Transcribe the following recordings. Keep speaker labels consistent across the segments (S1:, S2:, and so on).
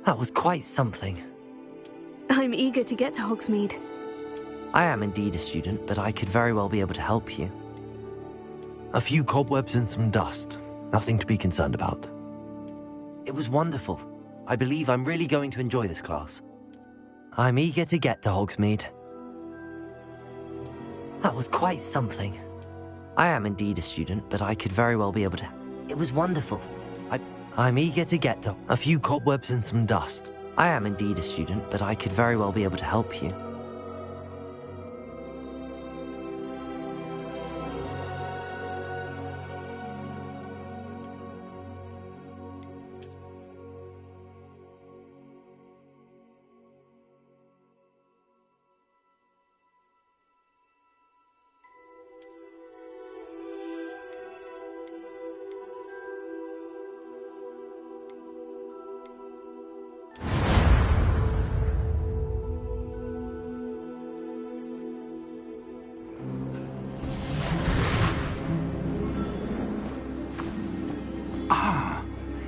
S1: That was quite something.
S2: I'm eager to get to Hogsmeade.
S1: I am indeed a student, but I could very well be able to help you. A few cobwebs and some dust. Nothing to be concerned about. It was wonderful. I believe I'm really going to enjoy this class. I'm eager to get to Hogsmeade. That was quite something. I am indeed a student, but I could very well be able to... It was wonderful. I'm eager to get to... A few cobwebs and some dust. I am indeed a student, but I could very well be able to help you.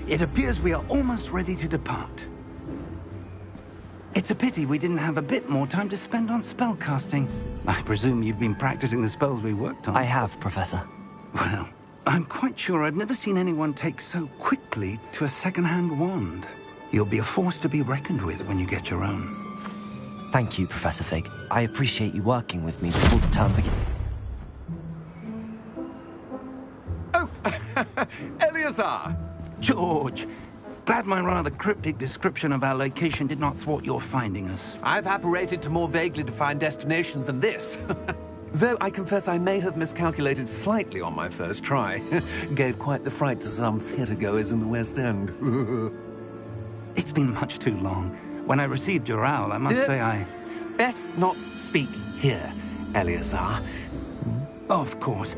S3: It appears we are almost ready to depart. It's a pity we didn't have a bit more time to spend on spellcasting. I presume you've been practicing the spells we worked on.
S1: I have, Professor.
S3: Well, I'm quite sure I've never seen anyone take so quickly to a second-hand wand. You'll be a force to be reckoned with when you get your own.
S1: Thank you, Professor Fig. I appreciate you working with me before the term begins.
S4: Oh, Eleazar!
S3: George, glad my rather cryptic description of our location did not thwart your finding us.
S4: I've apparated to more vaguely defined destinations than this. Though I confess I may have miscalculated slightly on my first try. Gave quite the fright to some theatre-goers in the West End.
S3: It's been much too long. When I received your owl, I must say I...
S4: Best not speak here, Eleazar.
S3: Of course.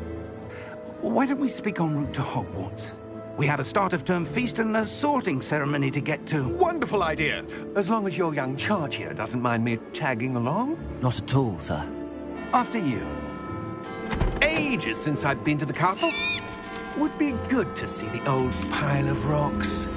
S3: Why don't we speak en route to Hogwarts? We have a start-of-term feast and a sorting ceremony to get to.
S4: Wonderful idea! As long as your young charge here doesn't mind me tagging along.
S1: Not at all, sir.
S3: After you.
S4: Ages since I've been to the castle. Would be good to see the old pile of rocks.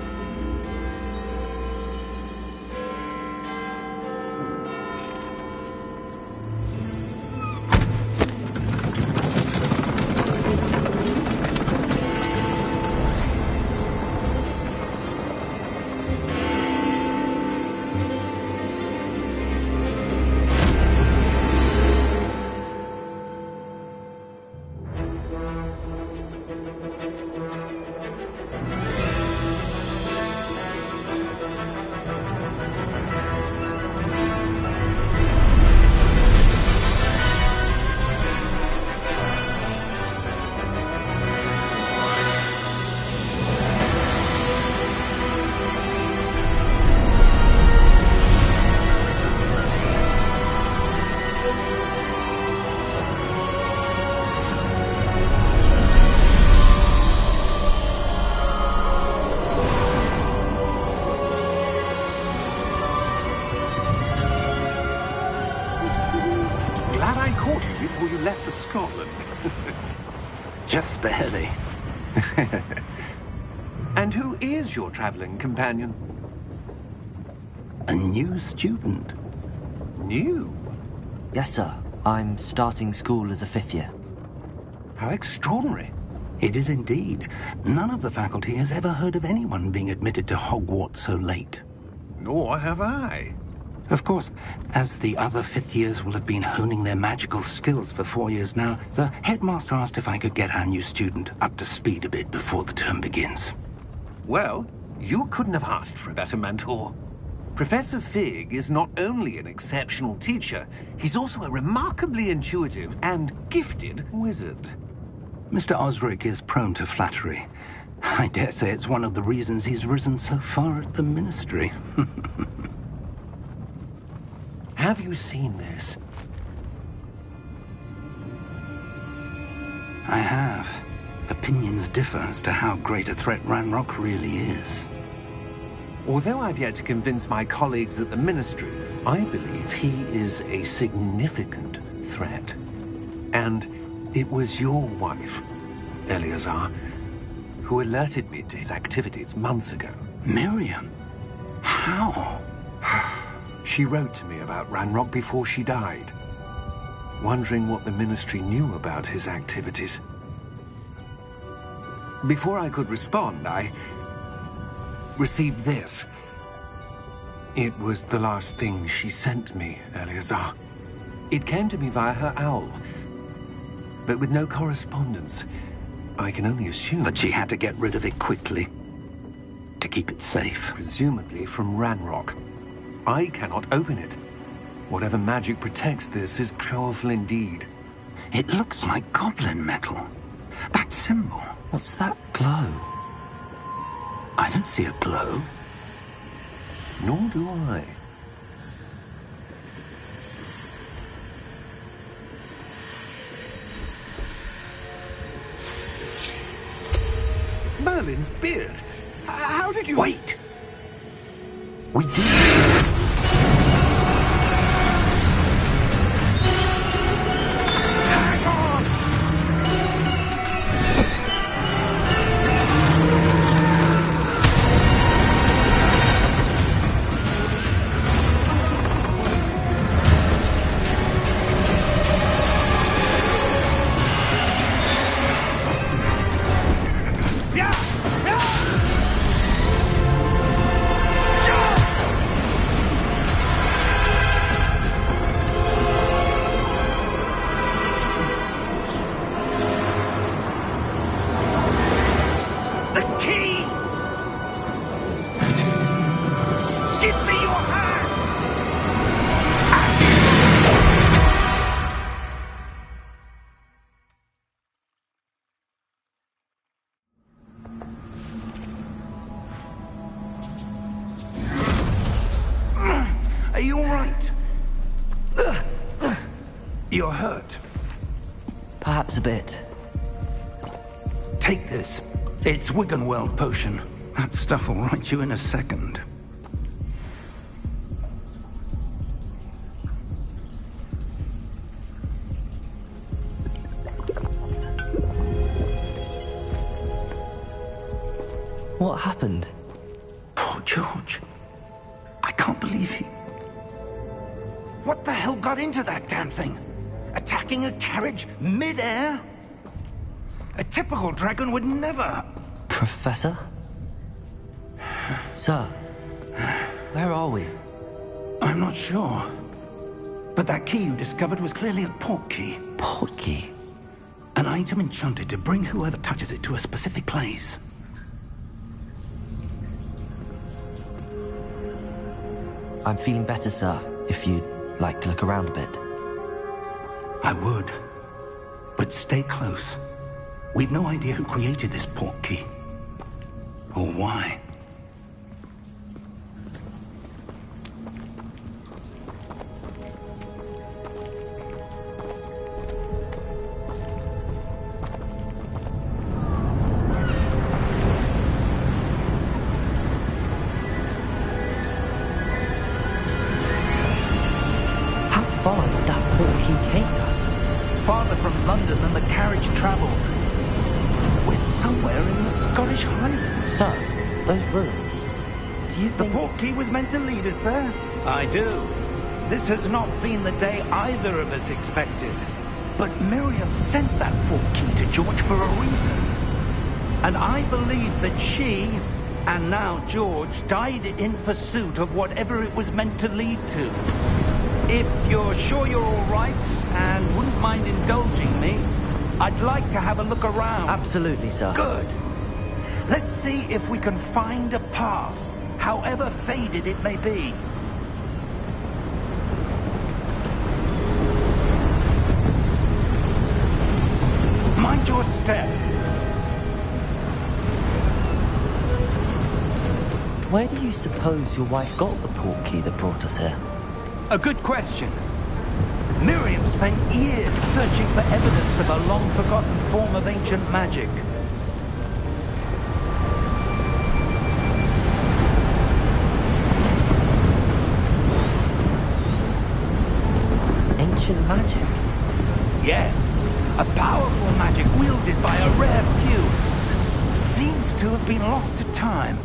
S3: Before you left for Scotland. Just barely.
S4: And who is your traveling companion?
S3: A new student.
S4: New?
S1: Yes, sir. I'm starting school as a 5th year.
S4: How extraordinary.
S3: It is indeed. None of the faculty has ever heard of anyone being admitted to Hogwarts so late.
S4: Nor have I.
S3: Of course, as the other 5th years will have been honing their magical skills for 4 years now, the headmaster asked if I could get our new student up to speed a bit before the term begins.
S4: Well, you couldn't have asked for a better mentor. Professor Fig is not only an exceptional teacher, he's also a remarkably intuitive and gifted wizard.
S3: Mr. Osric is prone to flattery. I dare say it's one of the reasons he's risen so far at the Ministry.
S4: Have you seen this?
S3: I have. Opinions differ as to how great a threat Ranrock really is.
S4: Although I've yet to convince my colleagues at the Ministry, I believe he is a significant threat. And it was your wife, Eleazar, who alerted me to his activities months ago.
S3: Miriam? How?
S4: She wrote to me about Ranrock before she died, wondering what the Ministry knew about his activities. Before I could respond, I received this. It was the last thing she sent me, Eleazar. It came to me via her owl, but with no correspondence. I can only assume
S3: That she had to get rid of it quickly. To keep it safe.
S4: presumably from Ranrock. I cannot open it. Whatever magic protects this is powerful indeed.
S3: It looks like goblin metal. That symbol.
S1: What's that glow?
S3: I don't see a glow.
S4: Nor do I. Merlin's beard. How did you...
S3: Wait! We do.
S4: Hang on! Yeah! Yeah! The key! Give me your hand!
S3: Are you all right? You're hurt.
S1: Perhaps a bit.
S3: Take this. It's Wiggenweld potion. That stuff will right you in a second.
S1: What happened?
S3: Poor George. I can't believe he... What the hell got into that damn thing? Attacking a carriage mid-air? A typical dragon would never...
S1: Professor? Sir, where are we?
S3: I'm not sure. But that key you discovered was clearly a port key.
S1: Port key?
S3: An item enchanted to bring whoever touches it to a specific place.
S1: I'm feeling better, sir, if you'd like to look around a bit.
S3: I would. But stay close. We've no idea who created this port key. Or why.
S1: How far did that port key take us?
S3: Farther from London than the carriage traveled. We're somewhere in the Scottish Highlands.
S1: Sir, those ruins. Do you
S3: The
S1: think...
S3: port key was meant to lead us there? I do. This has not been the day either of us expected. But Miriam sent that port key to George for a reason. And I believe that she, and now George, died in pursuit of whatever it was meant to lead to. If you're sure you're all right, and wouldn't mind indulging me, I'd like to have a look around.
S1: Absolutely, sir.
S3: Good. Let's see if we can find a path, however faded it may be. Mind your step.
S1: Where do you suppose your wife got the port key that brought us here?
S3: A good question. Miriam spent years searching for evidence of a long-forgotten form of ancient magic.
S1: Ancient magic?
S3: Yes, a powerful magic wielded by a rare few. Seems to have been lost to time.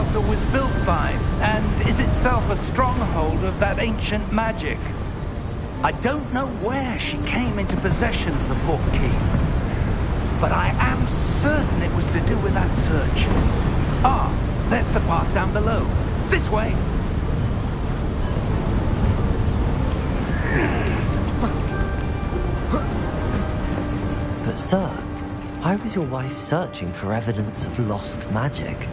S3: castle was built by, and is itself a stronghold of that ancient magic. I don't know where she came into possession of the portkey, but I am certain it was to do with that search. Ah, there's the path down below. This way!
S1: But sir, why was your wife searching for evidence of lost magic?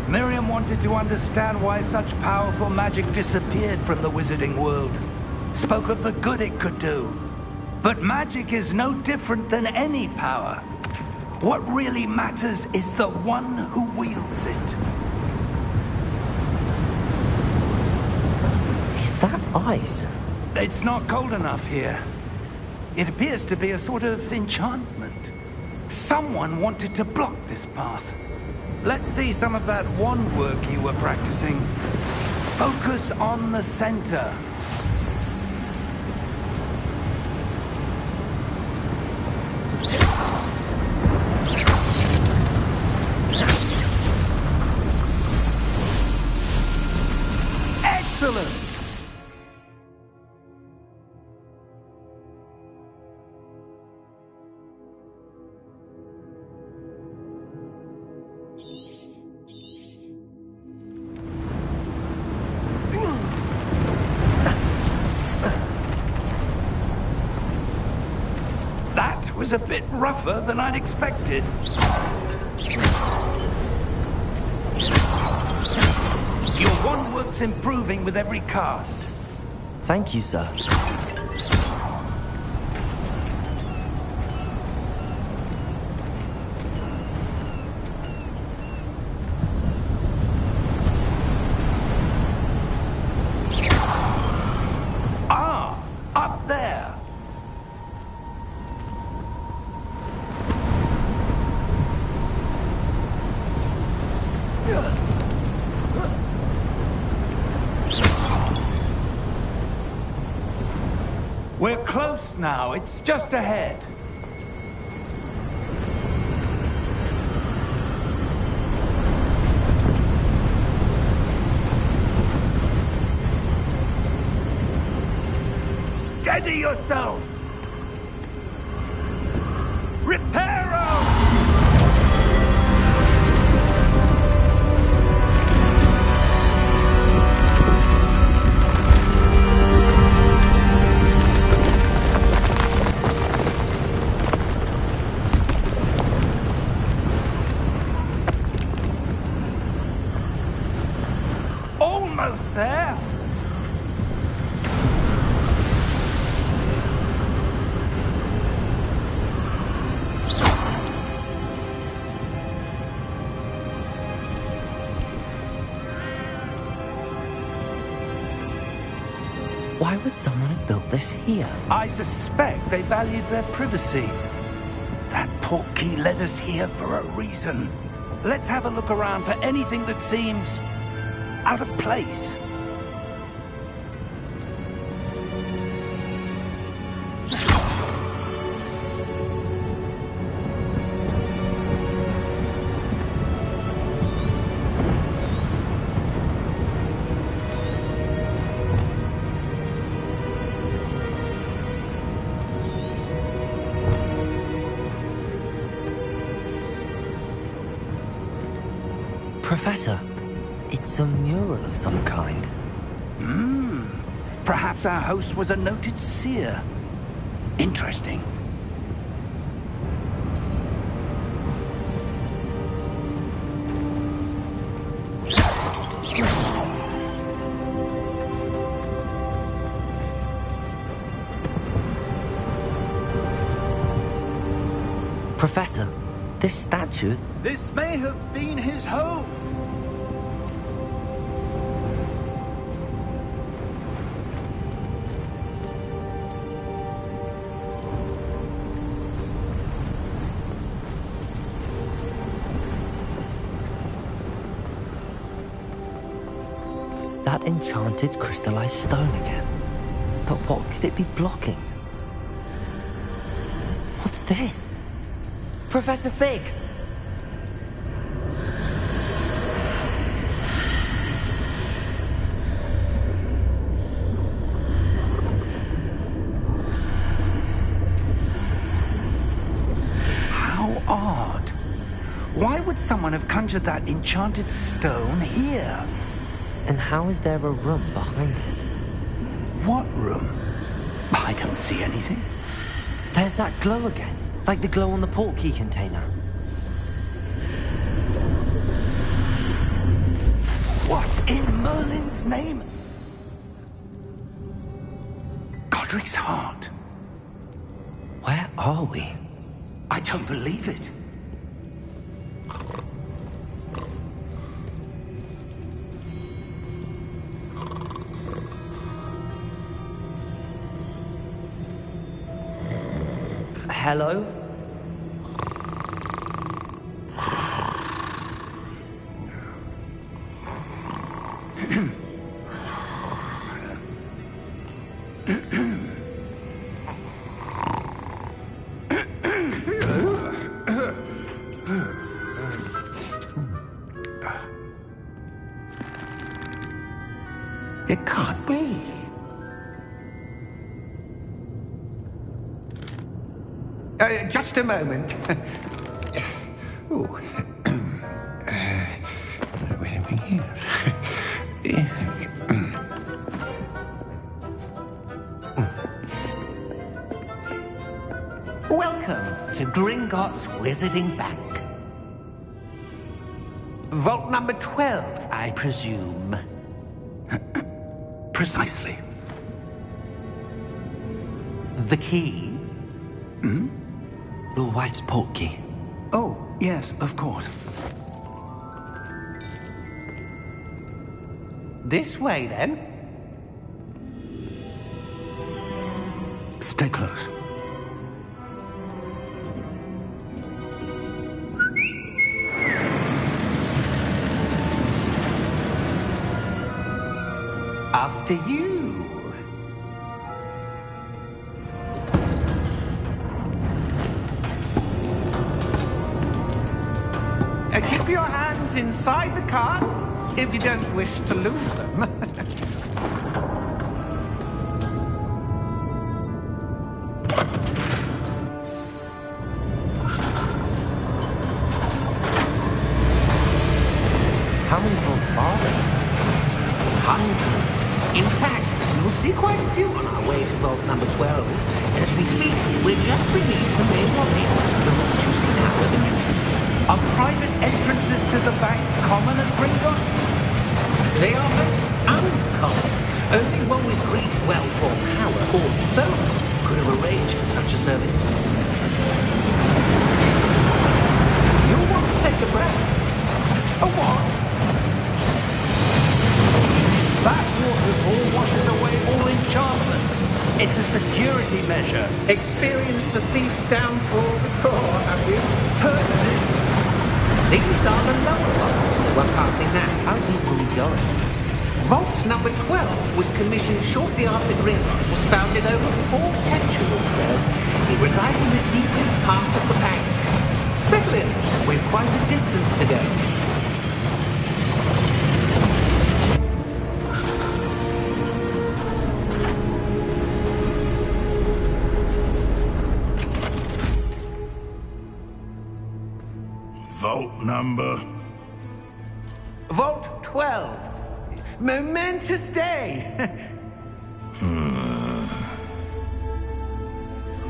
S3: Miriam wanted to understand why such powerful magic disappeared from the wizarding world. Spoke of the good it could do. But magic is no different than any power. What really matters is the one who wields it.
S1: Is that ice?
S3: It's not cold enough here. It appears to be a sort of enchantment. Someone wanted to block this path. Let's see some of that wand work you were practicing. Focus on the center. Excellent! That was a bit rougher than I'd expected. Your wand work's improving with every cast.
S1: Thank you, sir.
S3: Ah, up there. We're close now. It's just ahead. Steady yourself! Reparo! Almost there!
S1: Why would someone have built this here?
S3: I suspect they valued their privacy. That portkey led us here for a reason. Let's have a look around for anything that seems out of place.
S1: Professor, it's a mural of some kind.
S3: Perhaps our host was a noted seer. Interesting.
S1: Professor, this statue...
S3: This may have been his home.
S1: That enchanted crystallized stone again. But what could it be blocking? What's this? Professor Fig!
S3: would someone have conjured that enchanted stone here?
S1: And how is there a room behind it?
S3: What room? I don't see anything.
S1: There's that glow again, like the glow on the portkey container.
S3: What in Merlin's name? Godric's heart.
S1: Where are we?
S3: I don't believe it.
S1: Hello?
S4: It can't be. Just a moment. Oh. Where are we here? Welcome to Gringotts Wizarding Bank. Vault number 12, I presume.
S3: Precisely.
S4: The key?
S1: Your wife's portkey.
S3: Oh, yes, of course.
S4: This way, then.
S3: Stay close.
S4: After you. Keep your hands inside the cart if you don't wish to lose them.
S1: How many vaults are there?
S4: Hundreds. In fact, you'll see quite a few on our way to vault number 12. As we speak, we're just beneath the main lobby. The vaults you see now are the newest.
S3: Are private entrances to the bank common at Gringotts?
S4: They are most uncommon. Only one with great wealth or power, or both, could have arranged for such a service. You'll want to take a breath. A what?
S3: That waterfall washes away all enchantments. It's a security measure.
S4: Experienced the thief's downfall before, have you?
S3: Heard of it?
S4: These are the lower vaults that we're passing now.
S1: How deep will we go?
S4: Vault number 12 was commissioned shortly after Gringotts was founded over 4 centuries ago. It resides in the deepest part of the bank. Settle in. We've quite a distance to go.
S5: Vault number?
S4: Vault 12. Momentous day.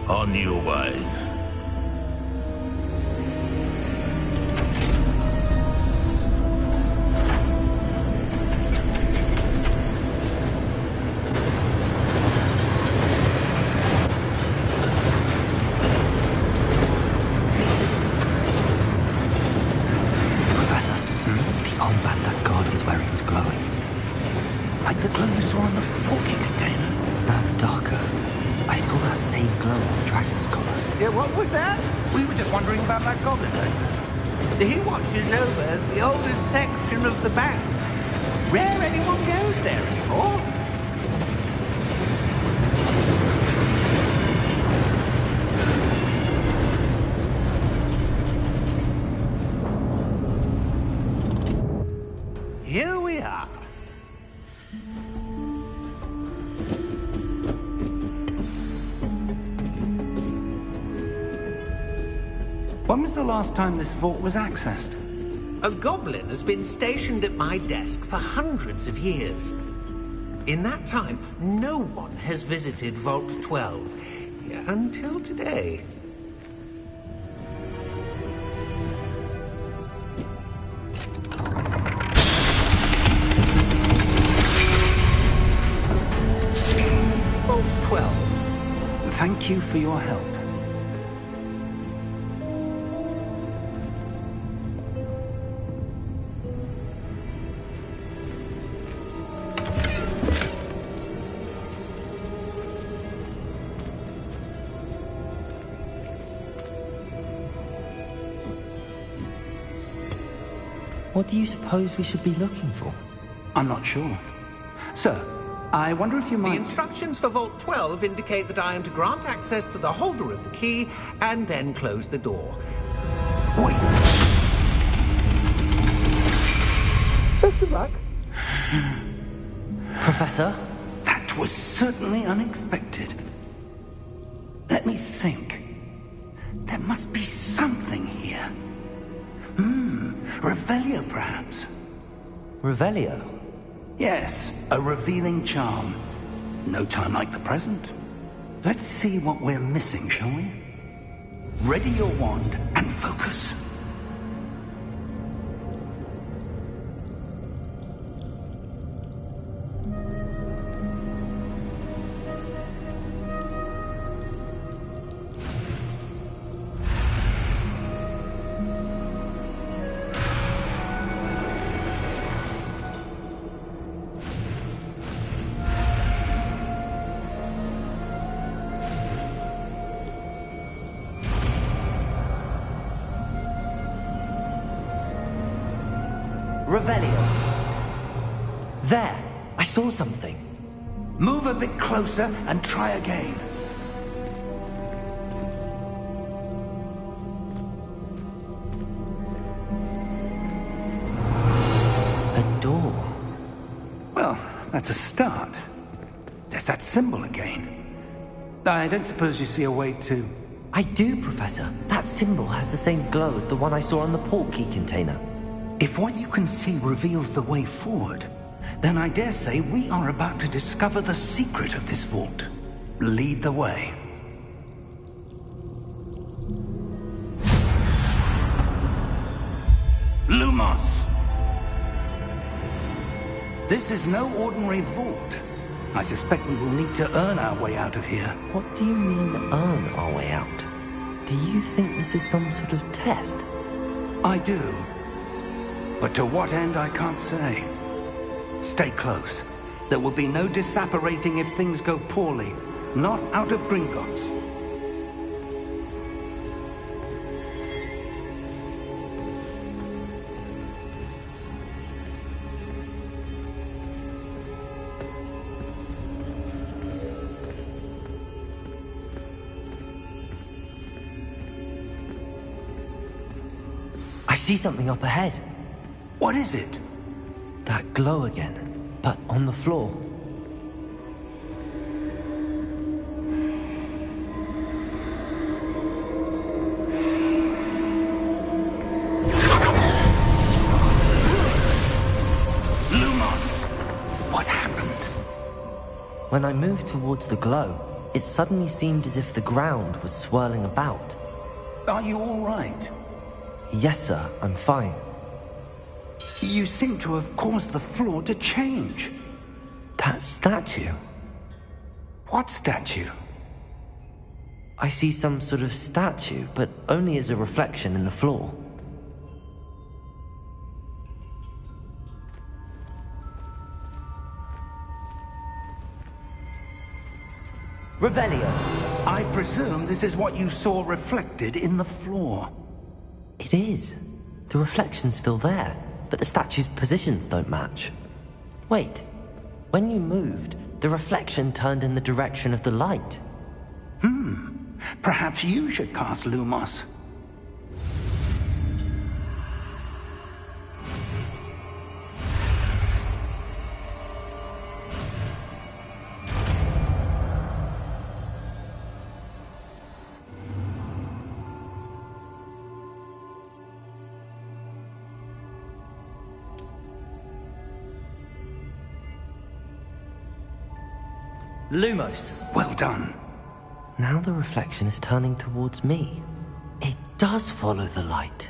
S5: On your way.
S1: Professor, the armband that guard was wearing was glowing.
S3: Like the glow you saw on the portkey container?
S1: No, darker. I saw that same glow on the dragon's collar.
S4: Yeah, what was that?
S3: We were just wondering about that goblin back there.
S4: He watches over the oldest section of the bank. Rare anyone goes there anymore. Here we are.
S3: When was the last time this vault was accessed?
S4: A goblin has been stationed at my desk for hundreds of years. In that time, no one has visited Vault 12 until today. Vault 12.
S3: Thank you for your help.
S1: What do you suppose we should be looking for?
S3: I'm not sure. Sir, I wonder if you
S4: The
S3: might...
S4: instructions for Vault 12 indicate that I am to grant access to the holder of the key and then close the door.
S3: Wait!
S4: Best of luck.
S1: Professor?
S3: That was certainly unexpected. Let me think. There must be something here. Revelio, perhaps?
S1: Revelio?
S3: Yes, a revealing charm. No time like the present. Let's see what we're missing, shall we? Ready your wand and focus.
S1: Revelio. There! I saw something.
S3: Move a bit closer and try again.
S1: A door.
S3: Well, that's a start. There's that symbol again. I don't suppose you see a way to...
S1: I do, Professor. That symbol has the same glow as the one I saw on the port key container.
S3: If what you can see reveals the way forward, then I dare say we are about to discover the secret of this vault. Lead the way. Lumos! This is no ordinary vault. I suspect we will need to earn our way out of here.
S1: What do you mean, earn our way out? Do you think this is some sort of test?
S3: I do. But to what end, I can't say. Stay close. There will be no disapparating if things go poorly. Not out of Gringotts.
S1: I see something up ahead.
S3: What is it?
S1: That glow again, but on the floor.
S3: Lumos! What happened?
S1: When I moved towards the glow, it suddenly seemed as if the ground was swirling about.
S3: Are you all right?
S1: Yes, sir, I'm fine.
S3: You seem to have caused the floor to change.
S1: That statue.
S3: What statue?
S1: I see some sort of statue, but only as a reflection in the floor. Revelio.
S3: I presume this is what you saw reflected in the floor.
S1: It is. The reflection's still there, but the statue's positions don't match. Wait. When you moved, the reflection turned in the direction of the light.
S3: Perhaps you should cast Lumos.
S1: Lumos.
S3: Well done.
S1: Now the reflection is turning towards me. It does follow the light.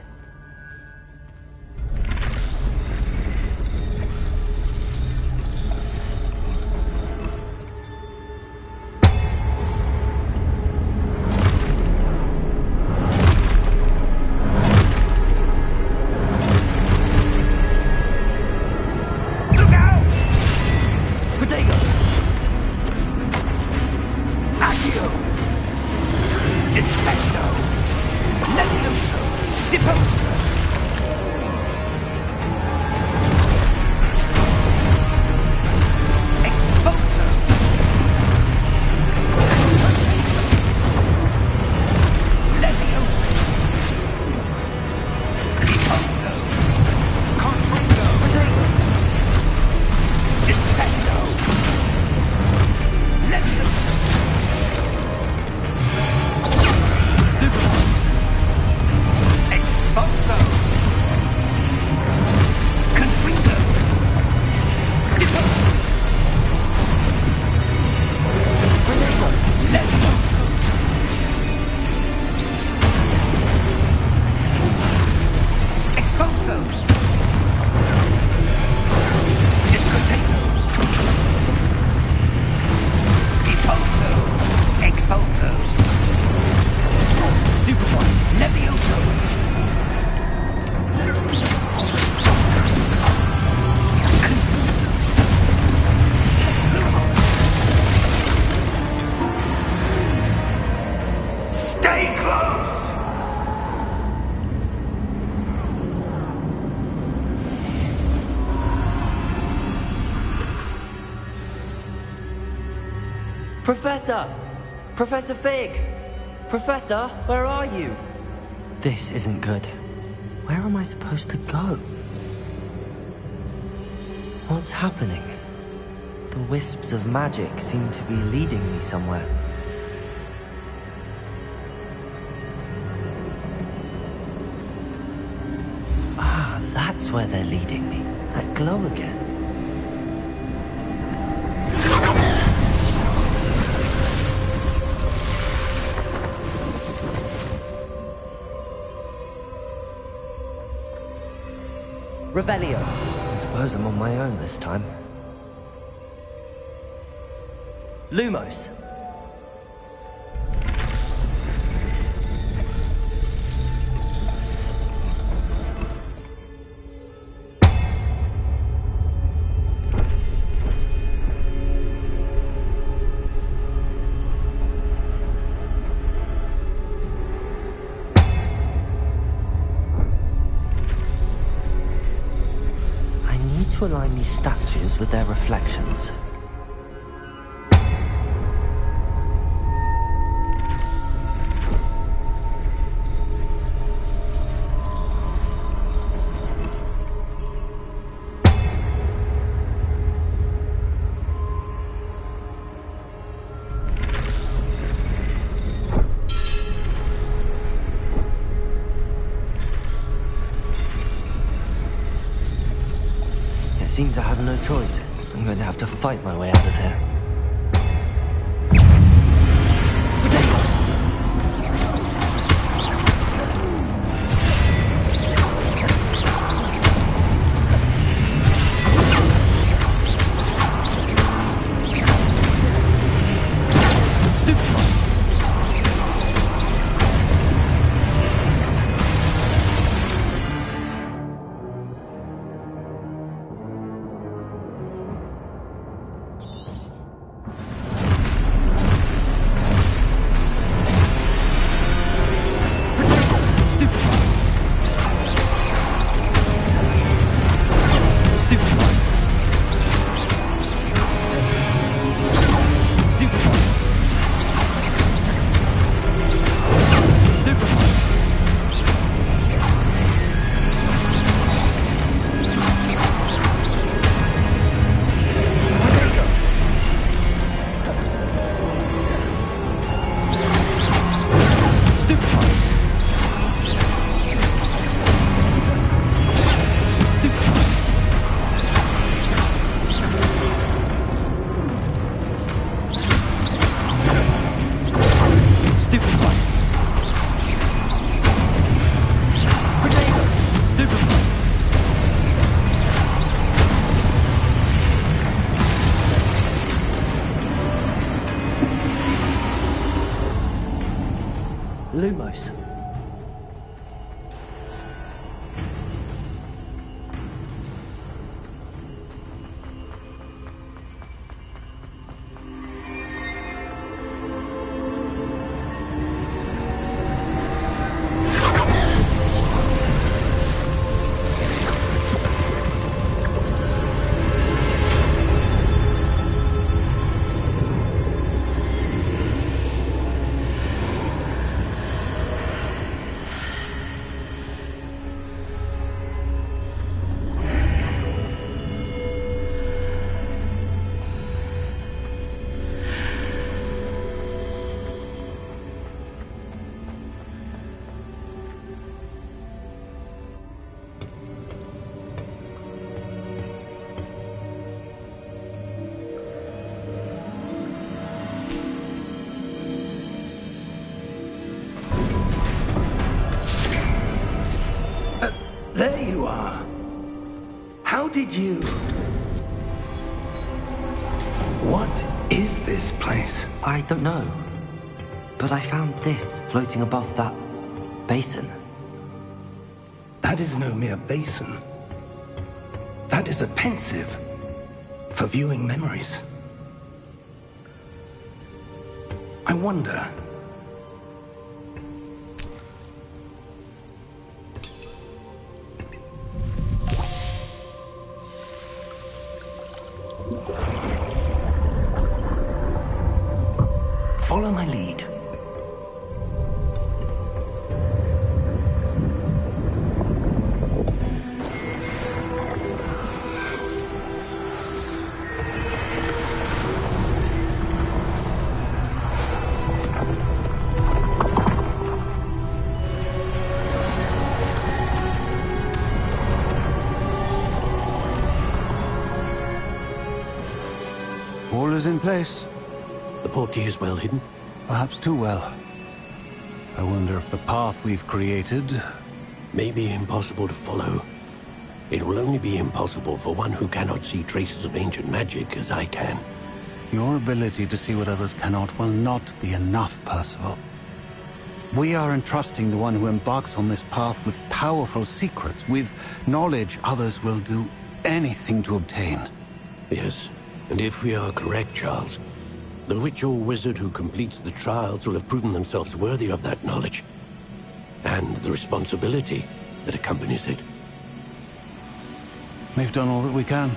S1: Professor! Professor Fig! Professor, where are you? This isn't good. Where am I supposed to go? What's happening? The wisps of magic seem to be leading me somewhere. Ah, that's where they're leading me. That glow again. Revelio. I suppose I'm on my own this time. Lumos. To align these statues with their reflections. Seems I have no choice. I'm going to have to fight my way out of here. Lumos.
S3: There you are. How did you... What is this place?
S1: I don't know. But I found this floating above that basin.
S3: That is no mere basin. That is a pensive for viewing memories. I wonder... Follow my lead.
S6: All is in place.
S7: The portkey is well hidden.
S6: Perhaps too well. I wonder if the path we've created...
S7: May be impossible to follow. It will only be impossible for one who cannot see traces of ancient magic as I can.
S6: Your ability to see what others cannot will not be enough, Percival. We are entrusting the one who embarks on this path with powerful secrets, with knowledge others will do anything to obtain.
S7: Yes, and if we are correct, Charles, the witch or wizard who completes the trials will have proven themselves worthy of that knowledge, and the responsibility that accompanies it.
S6: We've done all that we can.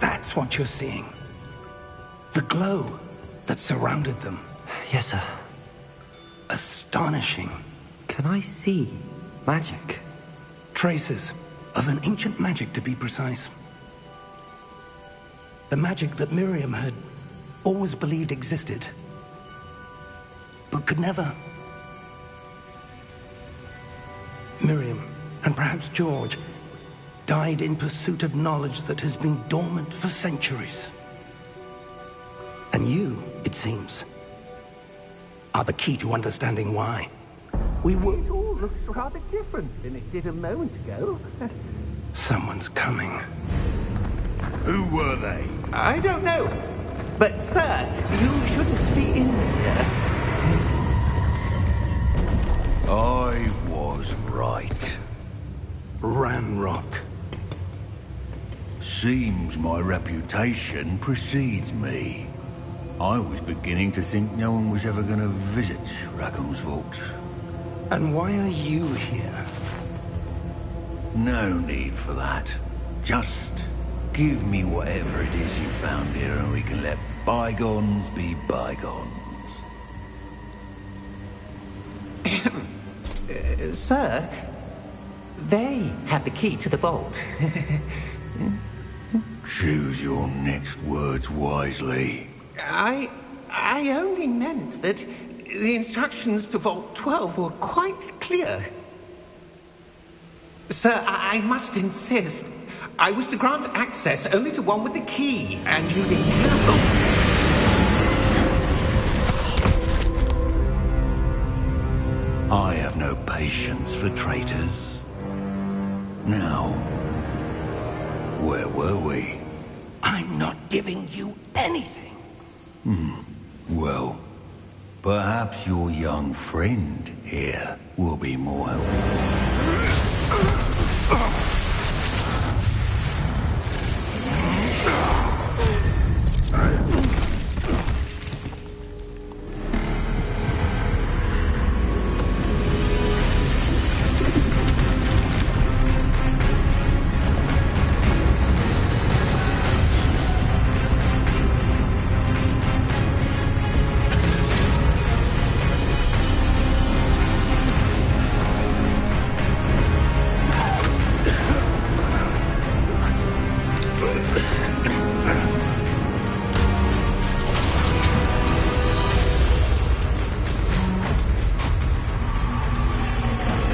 S3: That's what you're seeing. The glow that surrounded them.
S1: Yes, sir.
S3: Astonishing.
S1: Can I see magic?
S3: Traces of an ancient magic, to be precise. The magic that Miriam had always believed existed, but could never. Miriam, and perhaps George, died in pursuit of knowledge that has been dormant for centuries. And you, it seems, are the key to understanding why. We were...
S4: It all looks rather different than it did a moment ago.
S3: Someone's coming.
S5: Who were they?
S4: I don't know. But, sir, you shouldn't be in here.
S5: I was right.
S3: Ranrock.
S5: Seems my reputation precedes me. I was beginning to think no one was ever going to visit Rackham's vault.
S3: And why are you here?
S5: No need for that. Just give me whatever it is you found here and we can let bygones be bygones.
S4: Sir, they have the key to the vault.
S5: Choose your next words wisely.
S4: I only meant that the instructions to Vault 12 were quite clear. Sir, I must insist. I was to grant access only to one with the key, and you didn't have
S5: I have no patience for traitors. Now, where were we?
S3: I'm not giving you anything.
S5: Well, perhaps your young friend here will be more helpful.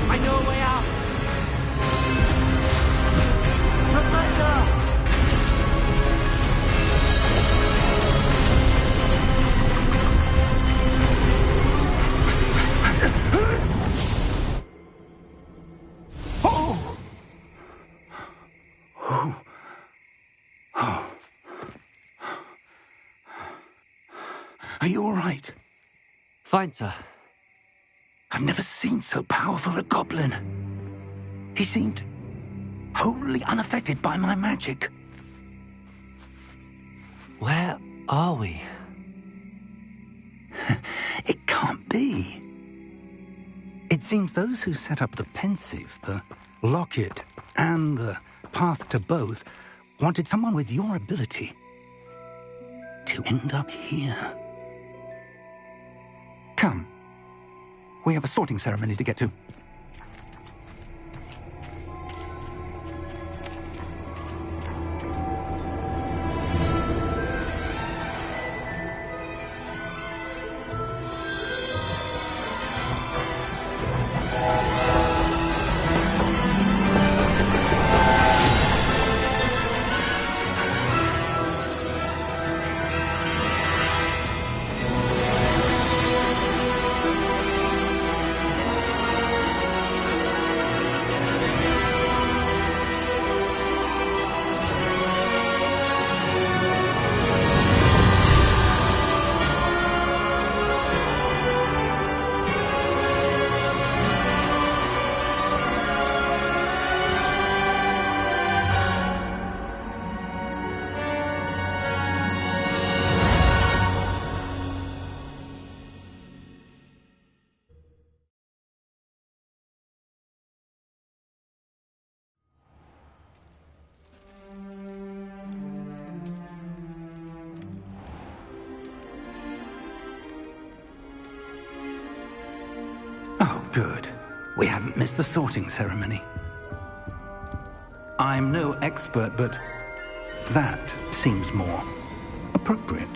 S1: I know a way out! Professor!
S3: Are you all right?
S1: Fine, sir.
S3: I've never seen so powerful a goblin. He seemed wholly unaffected by my magic.
S1: Where are we?
S3: It can't be. It seems those who set up the pensive, the locket, and the path to both wanted someone with your ability to end up here. Come. We have a sorting ceremony to get to. Oh, good. We haven't missed the sorting ceremony. I'm no expert, but that seems more appropriate.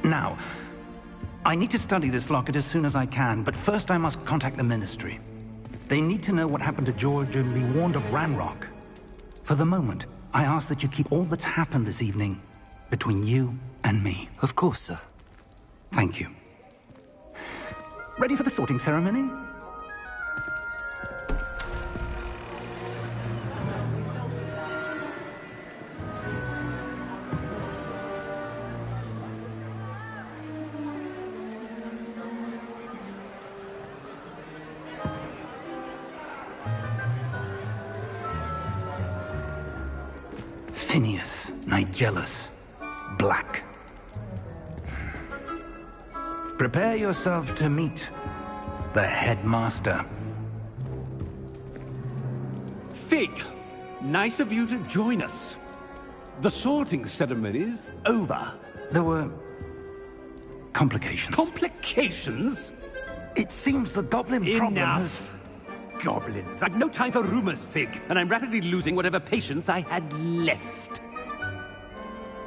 S3: Now, I need to study this locket as soon as I can, but first I must contact the Ministry. They need to know what happened to George and be warned of Ranrock. For the moment, I ask that you keep all that's happened this evening between you and me.
S1: Of course, sir.
S3: Thank you. Ready for the sorting ceremony? Phineas, Nigellus, Black. Prepare yourself to meet the headmaster.
S8: Fig, nice of you to join us. The sorting ceremony's over.
S3: There were complications.
S8: Complications?
S3: It seems the goblin problem has...
S8: Enough! Goblins. I've no time for rumors, Fig, and I'm rapidly losing whatever patience I had left.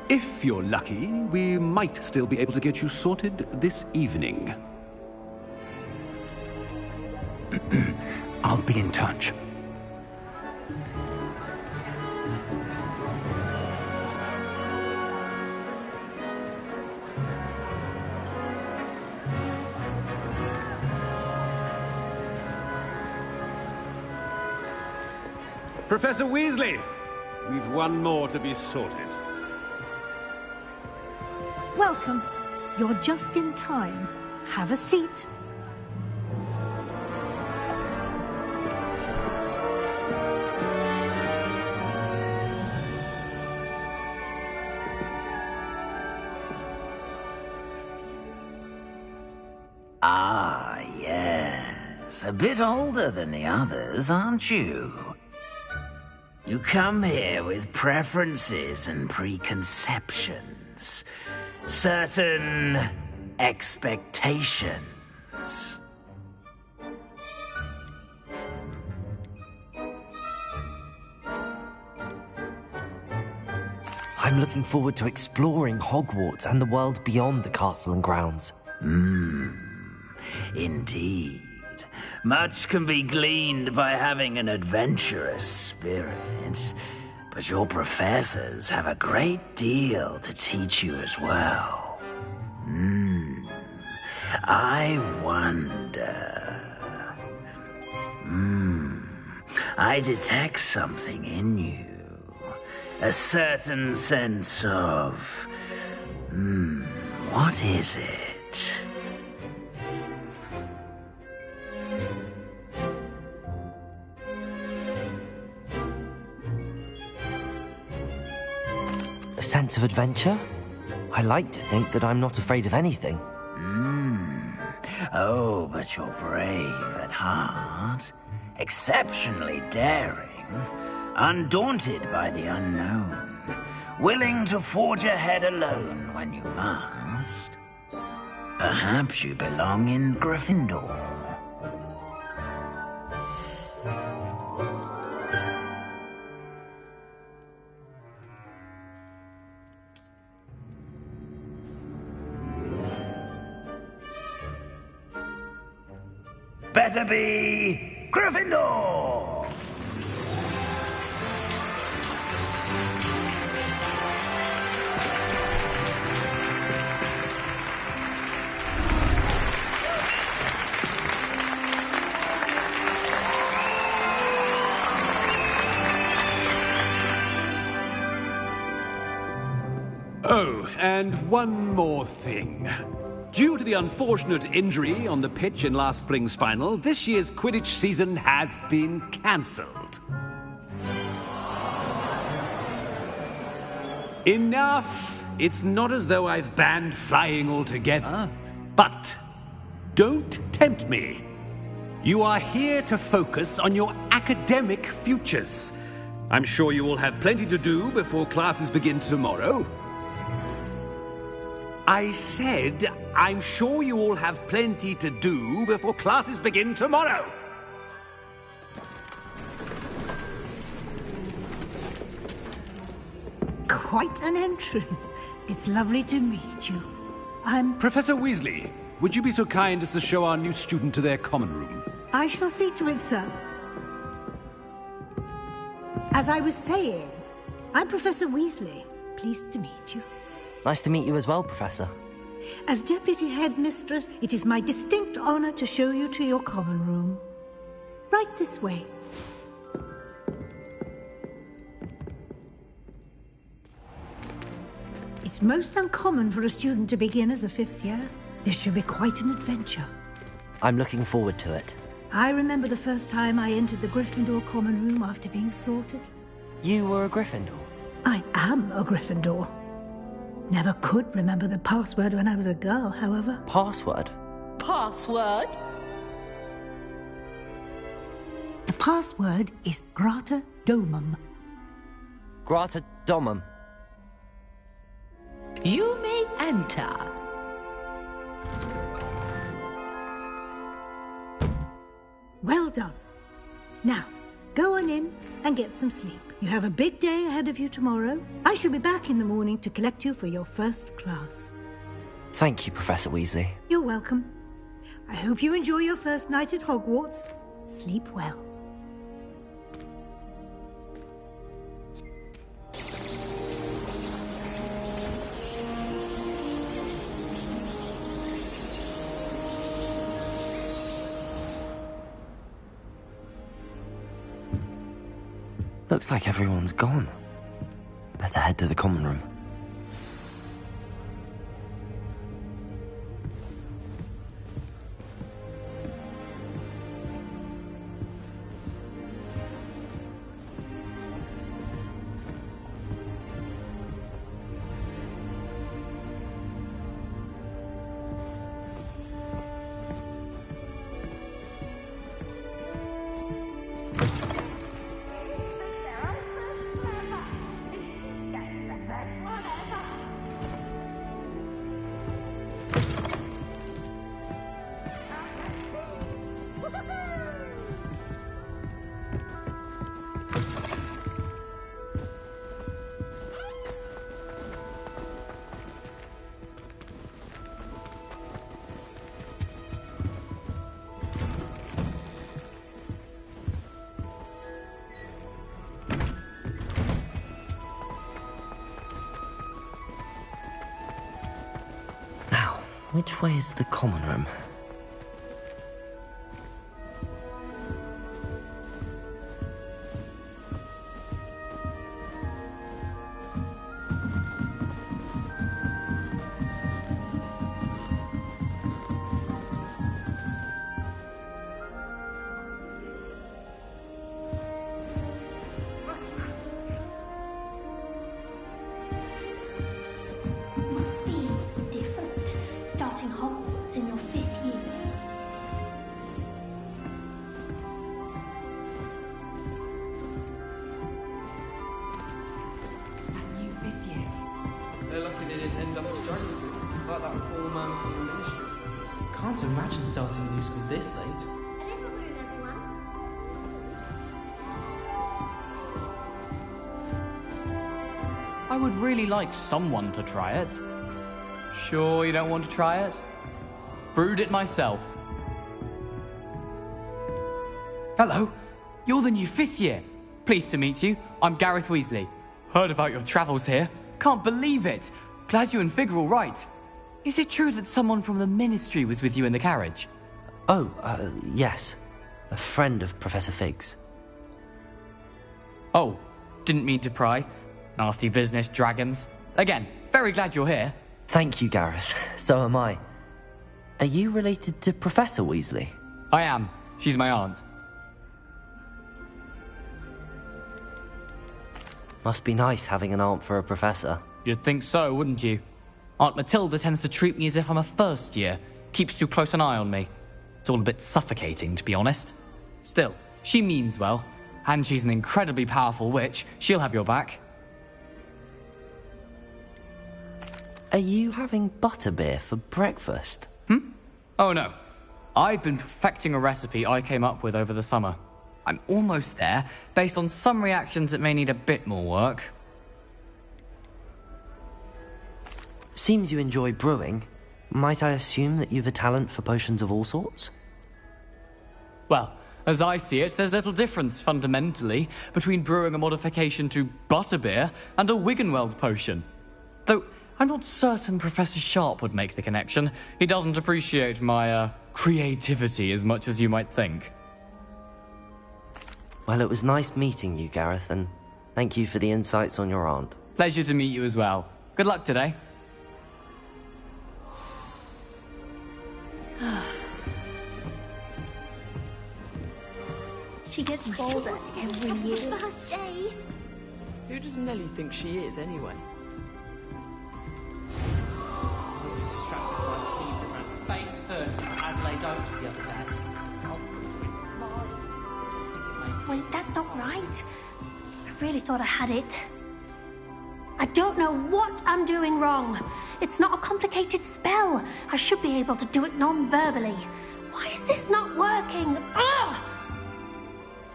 S8: If you're lucky, we might still be able to get you sorted this evening.
S3: I'll be in touch.
S8: Professor Weasley, we've one more to be sorted.
S9: Welcome. You're just in time. Have a seat.
S10: Ah, yes. A bit older than the others, aren't you? You come here with preferences and preconceptions. Certain expectations.
S1: I'm looking forward to exploring Hogwarts and the world beyond the castle and grounds.
S10: Indeed. Much can be gleaned by having an adventurous spirit, but your professors have a great deal to teach you as well. I wonder... I detect something in you. A certain sense of... what is it?
S1: A sense of adventure? I like to think that I'm not afraid of anything.
S10: Oh, but you're brave at heart. Exceptionally daring. Undaunted by the unknown. Willing to forge ahead alone when you must. Perhaps you belong in Gryffindor. Better be Gryffindor!
S8: Oh, and one more thing. Due to the unfortunate injury on the pitch in last spring's final, this year's Quidditch season has been cancelled. Enough! It's not as though I've banned flying altogether, but don't tempt me. You are here to focus on your academic futures. I'm sure you will have plenty to do before classes begin tomorrow. I said, I'm sure you all have plenty to do before classes begin tomorrow.
S9: Quite an entrance. It's lovely to meet you. I'm...
S8: Professor Weasley, would you be so kind as to show our new student to their common room?
S9: I shall see to it, sir. As I was saying, I'm Professor Weasley. Pleased to meet you.
S1: Nice to meet you as well, Professor.
S9: As Deputy Headmistress, it is my distinct honor to show you to your common room. Right this way. It's most uncommon for a student to begin as a fifth year. This should be quite an adventure.
S1: I'm looking forward to it.
S9: I remember the first time I entered the Gryffindor common room after being sorted.
S1: You were a Gryffindor?
S9: I am a Gryffindor. Never could remember the password when I was a girl, however.
S1: Password?
S11: Password?
S9: The password is Grata Domum.
S1: Grata Domum.
S11: You may enter.
S9: Well done. Now, go on in and get some sleep. You have a big day ahead of you tomorrow. I shall be back in the morning to collect you for your first class.
S1: Thank you, Professor Weasley.
S9: You're welcome. I hope you enjoy your first night at Hogwarts. Sleep well.
S1: Looks like everyone's gone. Better head to the common room. Which way is the common room?
S12: Must be different, starting Hogwarts in your 5th year.
S13: That new 5th year. They're lucky they didn't end up as dragon food, like that poor man from the ministry. Can't imagine starting a new school this late. I would really like someone to try it. Sure you don't want to try it? Brewed it myself. Hello, you're the new 5th year. Pleased to meet you. I'm Gareth Weasley. Heard about your travels here. Can't believe it. Glad you and Fig are all right. Is it true that someone from the ministry was with you in the carriage?
S1: Oh, yes. A friend of Professor Fig's.
S13: Oh, didn't mean to pry. Nasty business, dragons. Again, very glad you're here.
S1: Thank you, Gareth. So am I. Are you related to Professor Weasley?
S13: I am. She's my aunt.
S1: Must be nice having an aunt for a professor.
S13: You'd think so, wouldn't you? Aunt Matilda tends to treat me as if I'm a first year. Keeps too close an eye on me. It's all a bit suffocating, to be honest. Still, she means well. And she's an incredibly powerful witch. She'll have your back.
S1: Are you having butterbeer for breakfast?
S13: Oh no. I've been perfecting a recipe I came up with over the summer. I'm almost there, based on some reactions that may need a bit more work.
S1: Seems you enjoy brewing. Might I assume that you've a talent for potions of all sorts?
S13: Well, as I see it, there's little difference, fundamentally, between brewing a modification to butterbeer and a Wiggenweld potion. Though, I'm not certain Professor Sharp would make the connection. He doesn't appreciate my, creativity as much as you might think.
S1: Well, it was nice meeting you, Gareth, and thank you for the insights on your aunt.
S13: Pleasure to meet you as well. Good luck today.
S12: She gets bolder every year.
S2: First day.
S14: Who does Nellie think she is, anyway?
S15: I was distracted by the keys that ran face first into Adelaide Oaks the other day.
S12: Wait, that's not right. I really thought I had it. I don't know what I'm doing wrong. It's not a complicated spell. I should be able to do it non-verbally. Why is this not working? Ugh!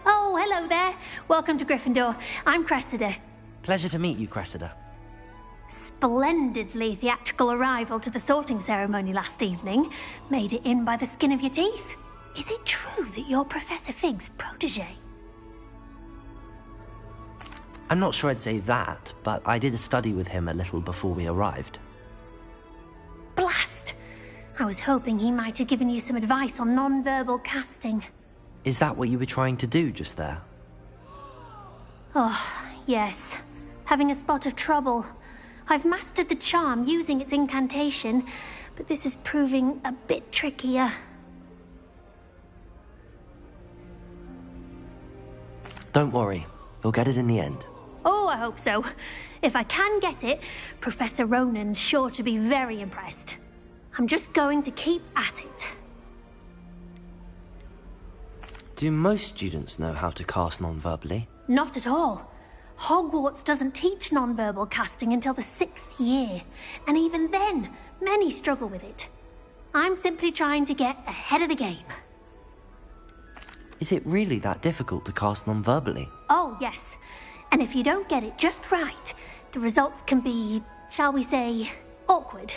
S12: Oh, hello there. Welcome to Gryffindor. I'm Cressida.
S1: Pleasure to meet you, Cressida.
S12: Splendidly theatrical arrival to the sorting ceremony last evening. Made it in by the skin of your teeth. Is it true that you're Professor Fig's protege?
S1: I'm not sure I'd say that, but I did study with him a little before we arrived.
S12: Blast! I was hoping he might have given you some advice on non-verbal casting.
S1: Is that what you were trying to do just there?
S12: Oh, yes. Having a spot of trouble. I've mastered the charm using its incantation, but this is proving a bit trickier.
S1: Don't worry. You'll get it in the end.
S12: Oh, I hope so. If I can get it, Professor Ronan's sure to be very impressed. I'm just going to keep at it.
S1: Do most students know how to cast non-verbally?
S12: Not at all. Hogwarts doesn't teach nonverbal casting until the 6th year, and even then, many struggle with it. I'm simply trying to get ahead of the game.
S1: Is it really that difficult to cast non-verbally?
S12: Oh, yes. And if you don't get it just right, the results can be, shall we say, awkward.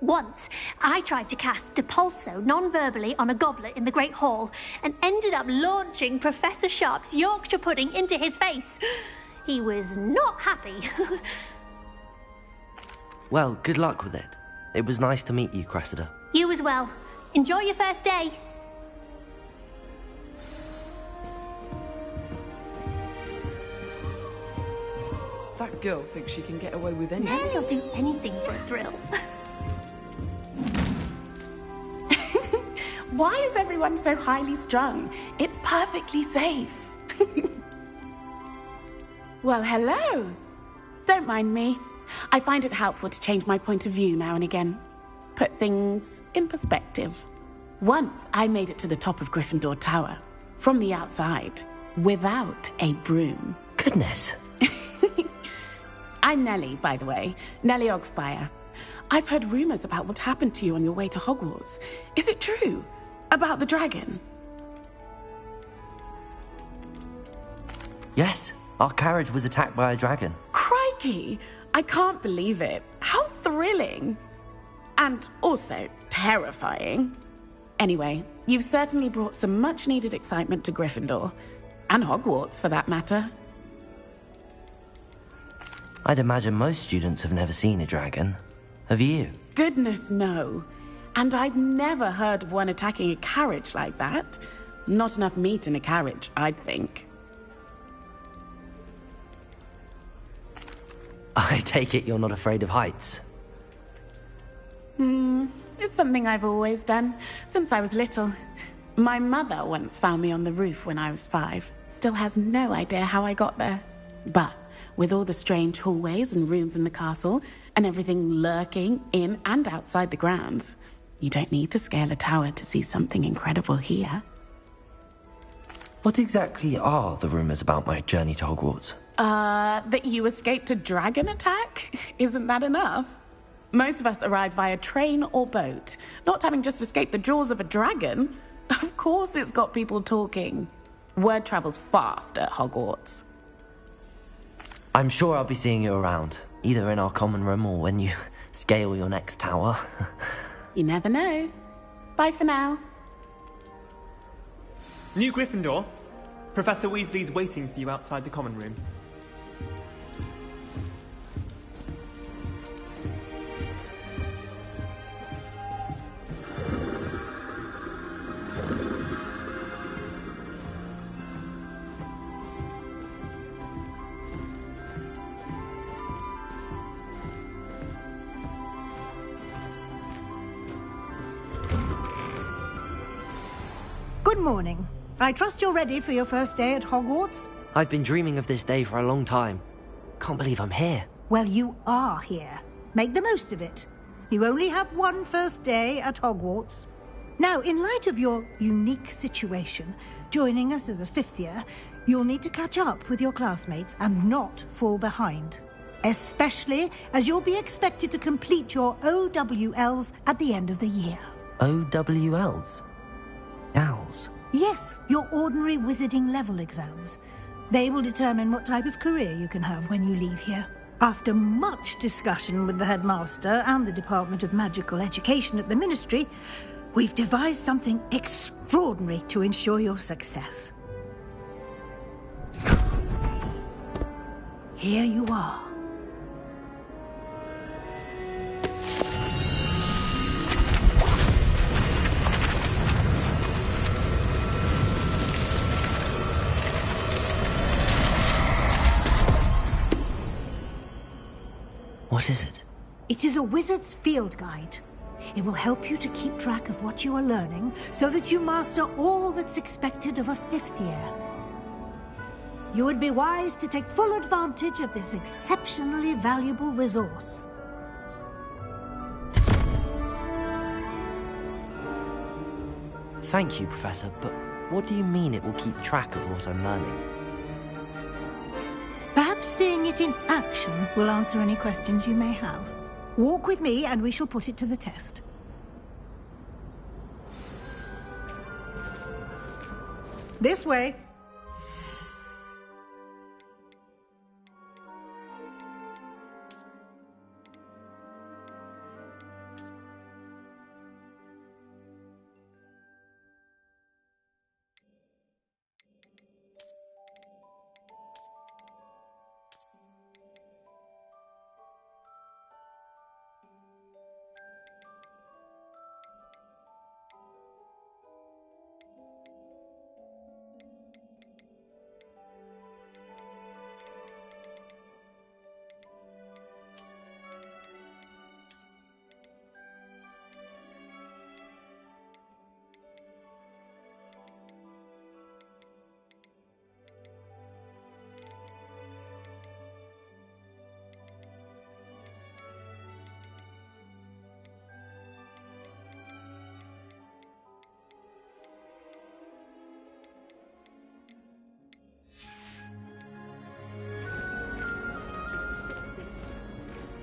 S12: Once, I tried to cast Depulso non-verbally on a goblet in the Great Hall and ended up launching Professor Sharp's Yorkshire pudding into his face. He was not happy.
S1: Well, good luck with it. It was nice to meet you, Cressida.
S12: You as well. Enjoy your first day.
S14: That girl thinks she can get away with anything.
S12: Nelly'll do anything for a thrill.
S16: Why is everyone so highly strung? It's perfectly safe. Well, hello. Don't mind me. I find it helpful to change my point of view now and again. Put things in perspective. Once I made it to the top of Gryffindor Tower, from the outside, without a broom.
S1: Goodness.
S16: I'm Nellie, by the way. Nellie Ogspire. I've heard rumors about what happened to you on your way to Hogwarts. Is it true? About the dragon?
S1: Yes, our carriage was attacked by a dragon.
S16: Crikey! I can't believe it. How thrilling! And also terrifying. Anyway, you've certainly brought some much-needed excitement to Gryffindor. And Hogwarts, for that matter.
S1: I'd imagine most students have never seen a dragon. Have you?
S16: Goodness, no. And I've never heard of one attacking a carriage like that. Not enough meat in a carriage, I'd think.
S1: I take it you're not afraid of heights.
S16: It's something I've always done, since I was little. My mother once found me on the roof when I was 5. Still has no idea how I got there. But with all the strange hallways and rooms in the castle, and everything lurking in and outside the grounds, you don't need to scale a tower to see something incredible here.
S1: What exactly are the rumors about my journey to Hogwarts?
S16: That you escaped a dragon attack? Isn't that enough? Most of us arrive via train or boat, not having just escaped the jaws of a dragon. Of course it's got people talking. Word travels fast at Hogwarts.
S1: I'm sure I'll be seeing you around, either in our common room or when you scale your next tower.
S16: You never know. Bye for now.
S17: New Gryffindor. Professor Weasley's waiting for you outside the common room.
S9: Good morning. I trust you're ready for your first day at Hogwarts?
S1: I've been dreaming of this day for a long time. Can't believe I'm here.
S9: Well, you are here. Make the most of it. You only have one first day at Hogwarts. Now, in light of your unique situation, joining us as a 5th year, you'll need to catch up with your classmates and not fall behind. Especially as you'll be expected to complete your OWLs at the end of the year.
S1: OWLs? Owls?
S9: Yes, your ordinary wizarding level exams. They will determine what type of career you can have when you leave here. After much discussion with the headmaster and the Department of Magical Education at the Ministry, we've devised something extraordinary to ensure your success. Here you are.
S1: What is it?
S9: It is a wizard's field guide. It will help you to keep track of what you are learning so that you master all that's expected of a 5th year. You would be wise to take full advantage of this exceptionally valuable resource.
S1: Thank you, Professor, but what do you mean it will keep track of what I'm learning?
S9: Perhaps seeing it in action will answer any questions you may have. Walk with me and we shall put it to the test. This way.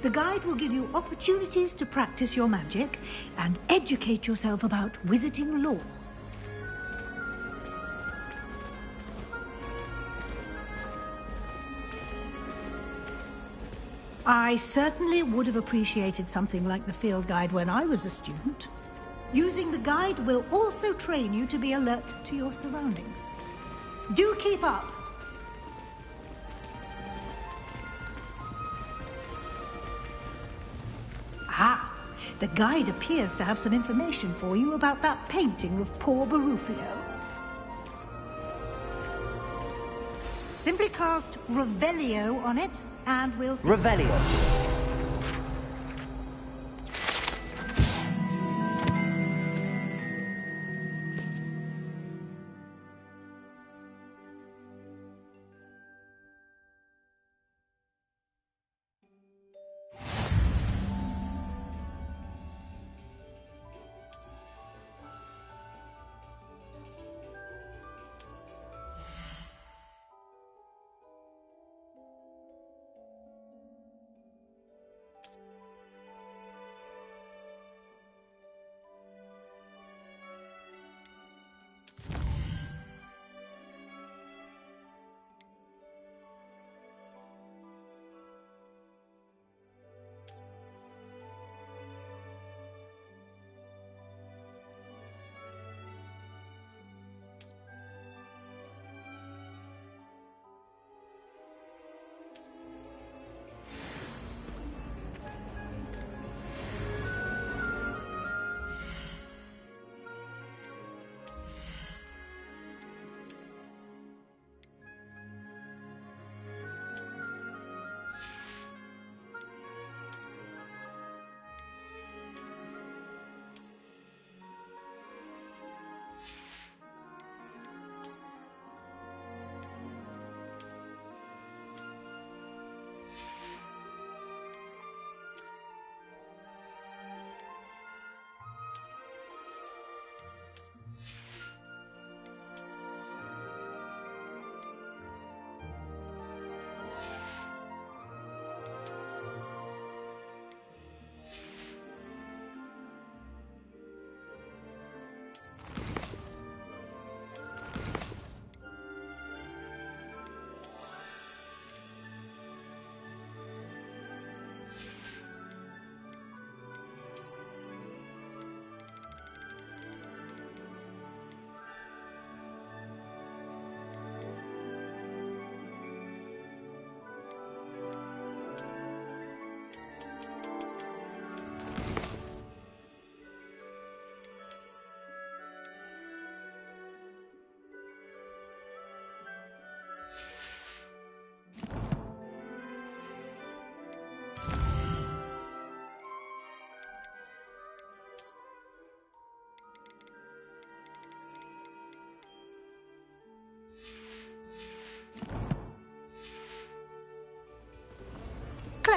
S9: The guide will give you opportunities to practice your magic and educate yourself about wizarding lore. I certainly would have appreciated something like the field guide when I was a student. Using the guide will also train you to be alert to your surroundings. Do keep up! Ah, the guide appears to have some information for you about that painting of poor Barufio. Simply cast Revelio on it, and we'll see.
S1: Revelio.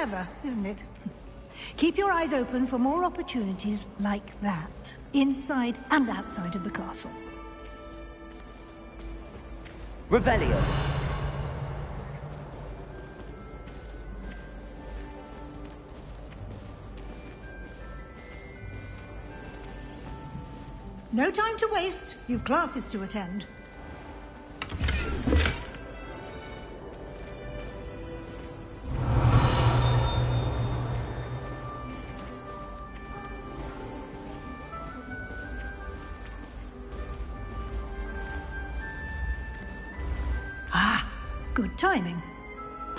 S9: Clever, isn't it? Keep your eyes open for more opportunities like that, inside and outside of the castle.
S1: Revelio.
S9: No time to waste. You've classes to attend. Ah, good timing.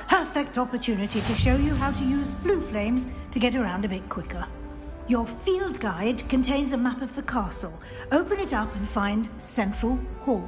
S9: Perfect opportunity to show you how to use flue flames to get around a bit quicker. Your field guide contains a map of the castle. Open it up and find Central Hall.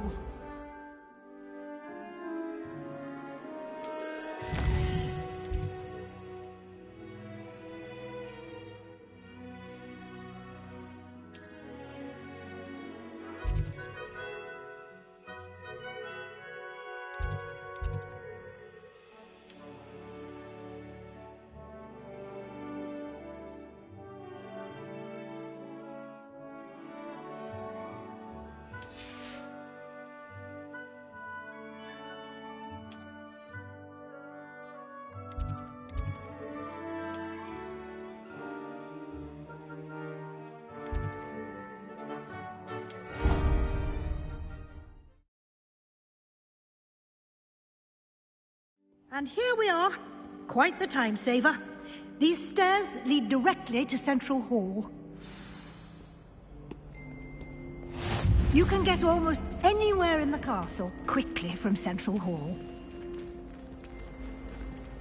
S9: And here we are. Quite the time saver. These stairs lead directly to Central Hall. You can get almost anywhere in the castle quickly from Central Hall.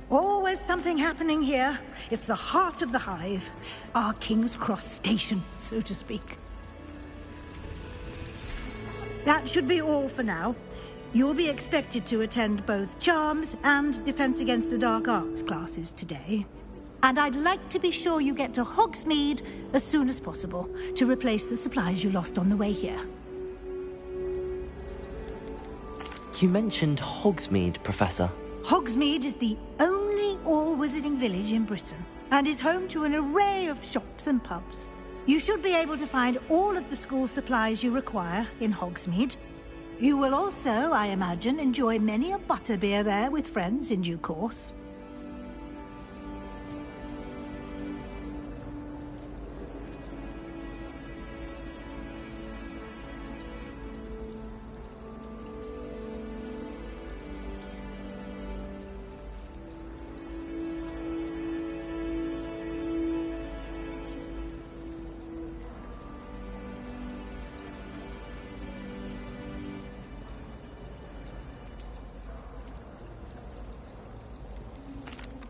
S9: Always something happening here. It's the heart of the hive. Our King's Cross station, so to speak. That should be all for now. You'll be expected to attend both Charms and Defense Against the Dark Arts classes today. And I'd like to be sure you get to Hogsmeade as soon as possible to replace the supplies you lost on the way here.
S1: You mentioned Hogsmeade, Professor.
S9: Hogsmeade is the only all-wizarding village in Britain and is home to an array of shops and pubs. You should be able to find all of the school supplies you require in Hogsmeade. You will also, I imagine, enjoy many a butterbeer there with friends in due course.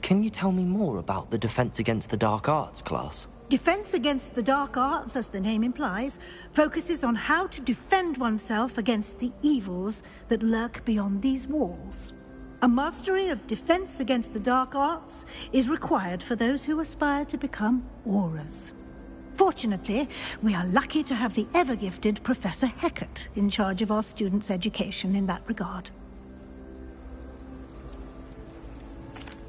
S1: Can you tell me more about the Defense Against the Dark Arts class?
S9: Defense Against the Dark Arts, as the name implies, focuses on how to defend oneself against the evils that lurk beyond these walls. A mastery of Defense Against the Dark Arts is required for those who aspire to become Aurors. Fortunately, we are lucky to have the ever-gifted Professor Hecat in charge of our students' education in that regard.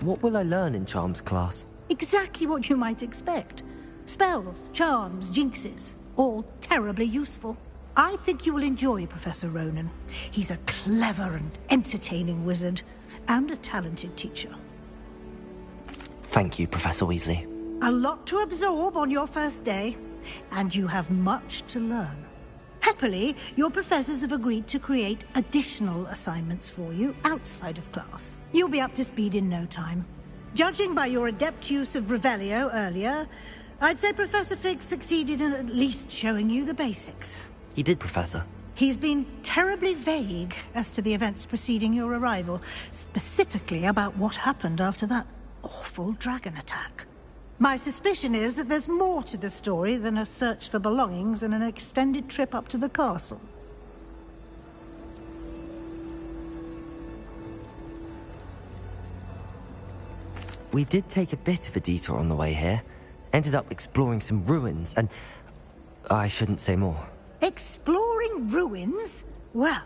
S1: What will I learn in Charms class?
S9: Exactly what you might expect. Spells, charms, jinxes, all terribly useful. I think you will enjoy Professor Ronan. He's a clever and entertaining wizard, and a talented teacher.
S1: Thank you, Professor Weasley.
S9: A lot to absorb on your first day, and you have much to learn. Happily, your professors have agreed to create additional assignments for you outside of class. You'll be up to speed in no time. Judging by your adept use of Revelio earlier, I'd say Professor Fig succeeded in at least showing you the basics.
S1: He did, Professor.
S9: He's been terribly vague as to the events preceding your arrival, specifically about what happened after that awful dragon attack. My suspicion is that there's more to the story than a search for belongings and an extended trip up to the castle.
S1: We did take a bit of a detour on the way here. Ended up exploring some ruins and... I shouldn't say more.
S9: Exploring ruins? Well,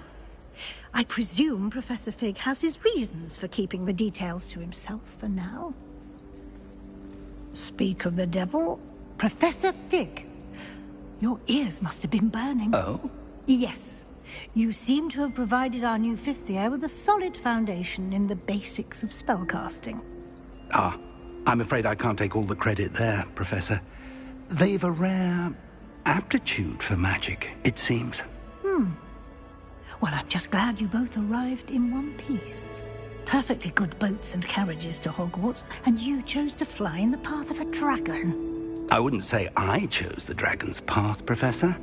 S9: I presume Professor Fig has his reasons for keeping the details to himself for now. Speak of the devil, Professor Fig. Your ears must have been burning.
S3: Oh?
S9: Yes. You seem to have provided our new fifth year with a solid foundation in the basics of spellcasting.
S3: Ah, I'm afraid I can't take all the credit there, Professor. They've a rare aptitude for magic, it seems.
S9: Well, I'm just glad you both arrived in one piece. Perfectly good boats and carriages to Hogwarts, and you chose to fly in the path of a dragon.
S3: I wouldn't say I chose the dragon's path, Professor.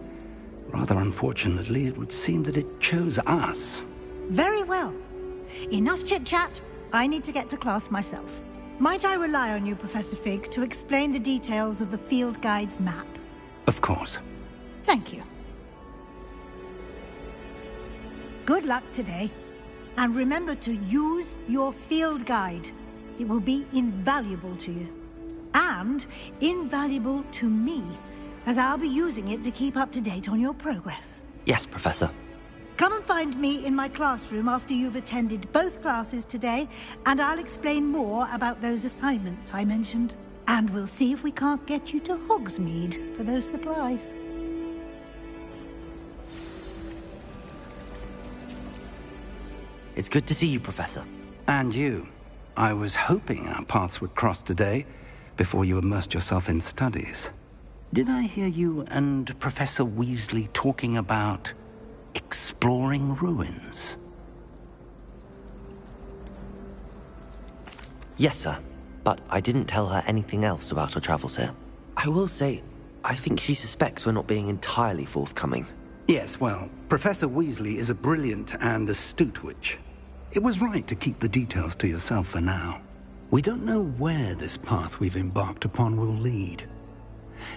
S3: Rather unfortunately, it would seem that it chose us.
S9: Very well. Enough chit-chat. I need to get to class myself. Might I rely on you, Professor Fig, to explain the details of the field guide's map?
S3: Of course.
S9: Thank you. Good luck today. And remember to use your field guide. It will be invaluable to you. And invaluable to me, as I'll be using it to keep up to date on your progress.
S1: Yes, Professor.
S9: Come and find me in my classroom after you've attended both classes today, and I'll explain more about those assignments I mentioned. And we'll see if we can't get you to Hogsmeade for those supplies.
S1: It's good to see you, Professor.
S3: And you. I was hoping our paths would cross today, before you immersed yourself in studies. Did I hear you and Professor Weasley talking about exploring ruins?
S1: Yes, sir. But I didn't tell her anything else about our travels here. I will say, I think she suspects we're not being entirely forthcoming.
S3: Yes, well, Professor Weasley is a brilliant and astute witch. It was right to keep the details to yourself for now. We don't know where this path we've embarked upon will lead.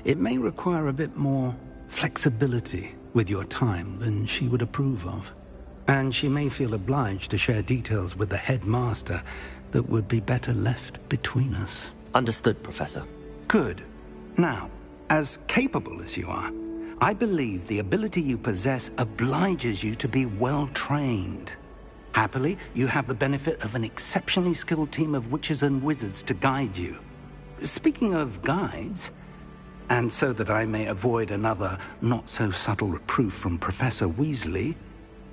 S3: It may require a bit more flexibility with your time than she would approve of. And she may feel obliged to share details with the headmaster that would be better left between us.
S1: Understood, Professor.
S3: Good. Now, as capable as you are, I believe the ability you possess obliges you to be well-trained. Happily, you have the benefit of an exceptionally skilled team of witches and wizards to guide you. Speaking of guides, and so that I may avoid another not-so-subtle reproof from Professor Weasley,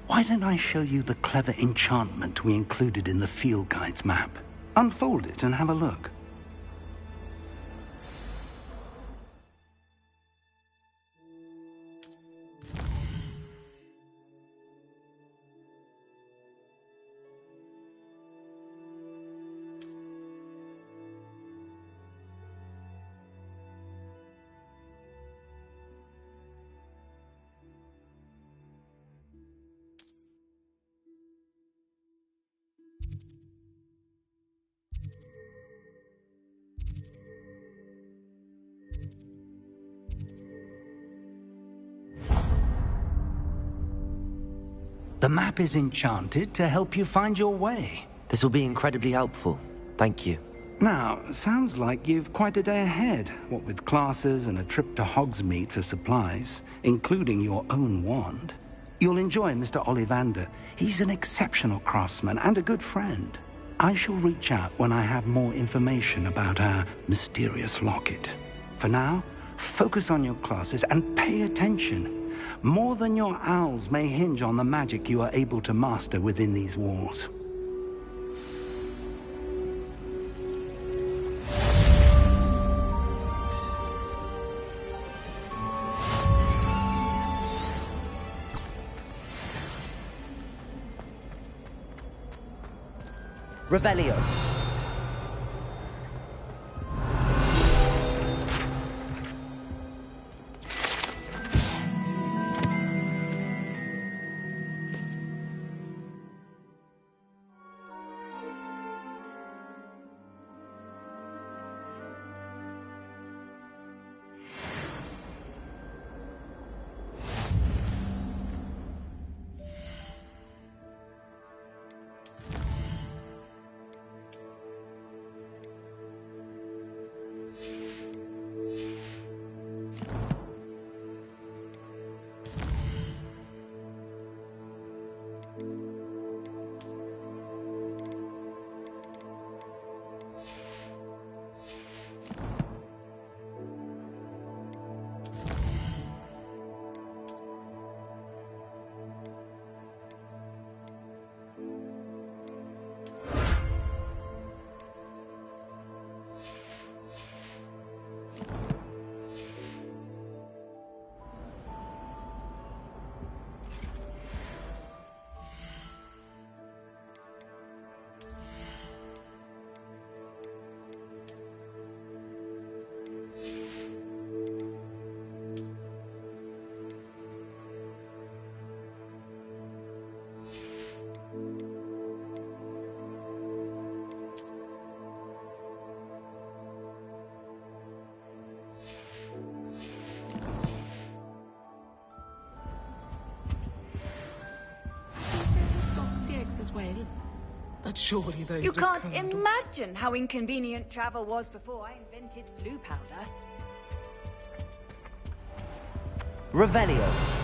S3: why don't I show you the clever enchantment we included in the field guide's map? Unfold it and have a look. The map is enchanted to help you find your way.
S1: This will be incredibly helpful. Thank you.
S3: Now, sounds like you've quite a day ahead, what with classes and a trip to Hogsmeade for supplies, including your own wand. You'll enjoy Mr. Ollivander. He's an exceptional craftsman and a good friend. I shall reach out when I have more information about our mysterious locket. For now, focus on your classes and pay attention. More than your owls may hinge on the magic you are able to master within these walls.
S1: Revelio.
S14: us as well. But surely those
S18: You
S14: of
S18: can't
S14: Condor-
S18: imagine how inconvenient travel was before I invented flu powder.
S1: Revelio.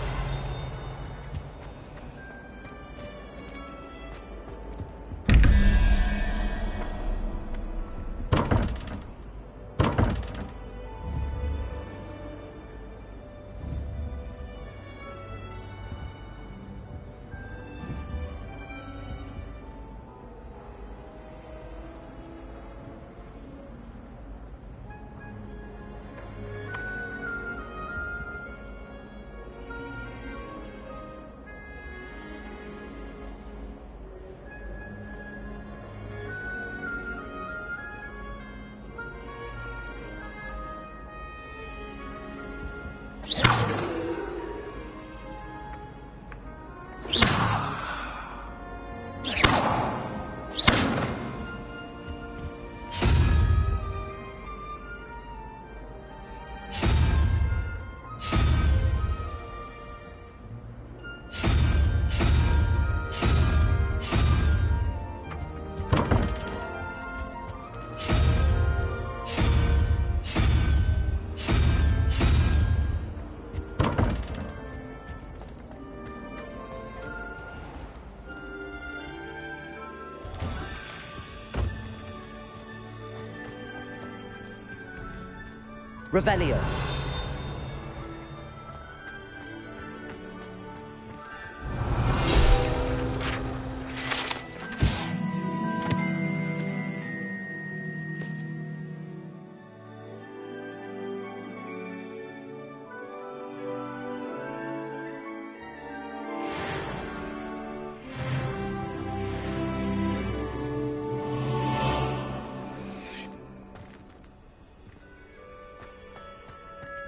S1: Revelio.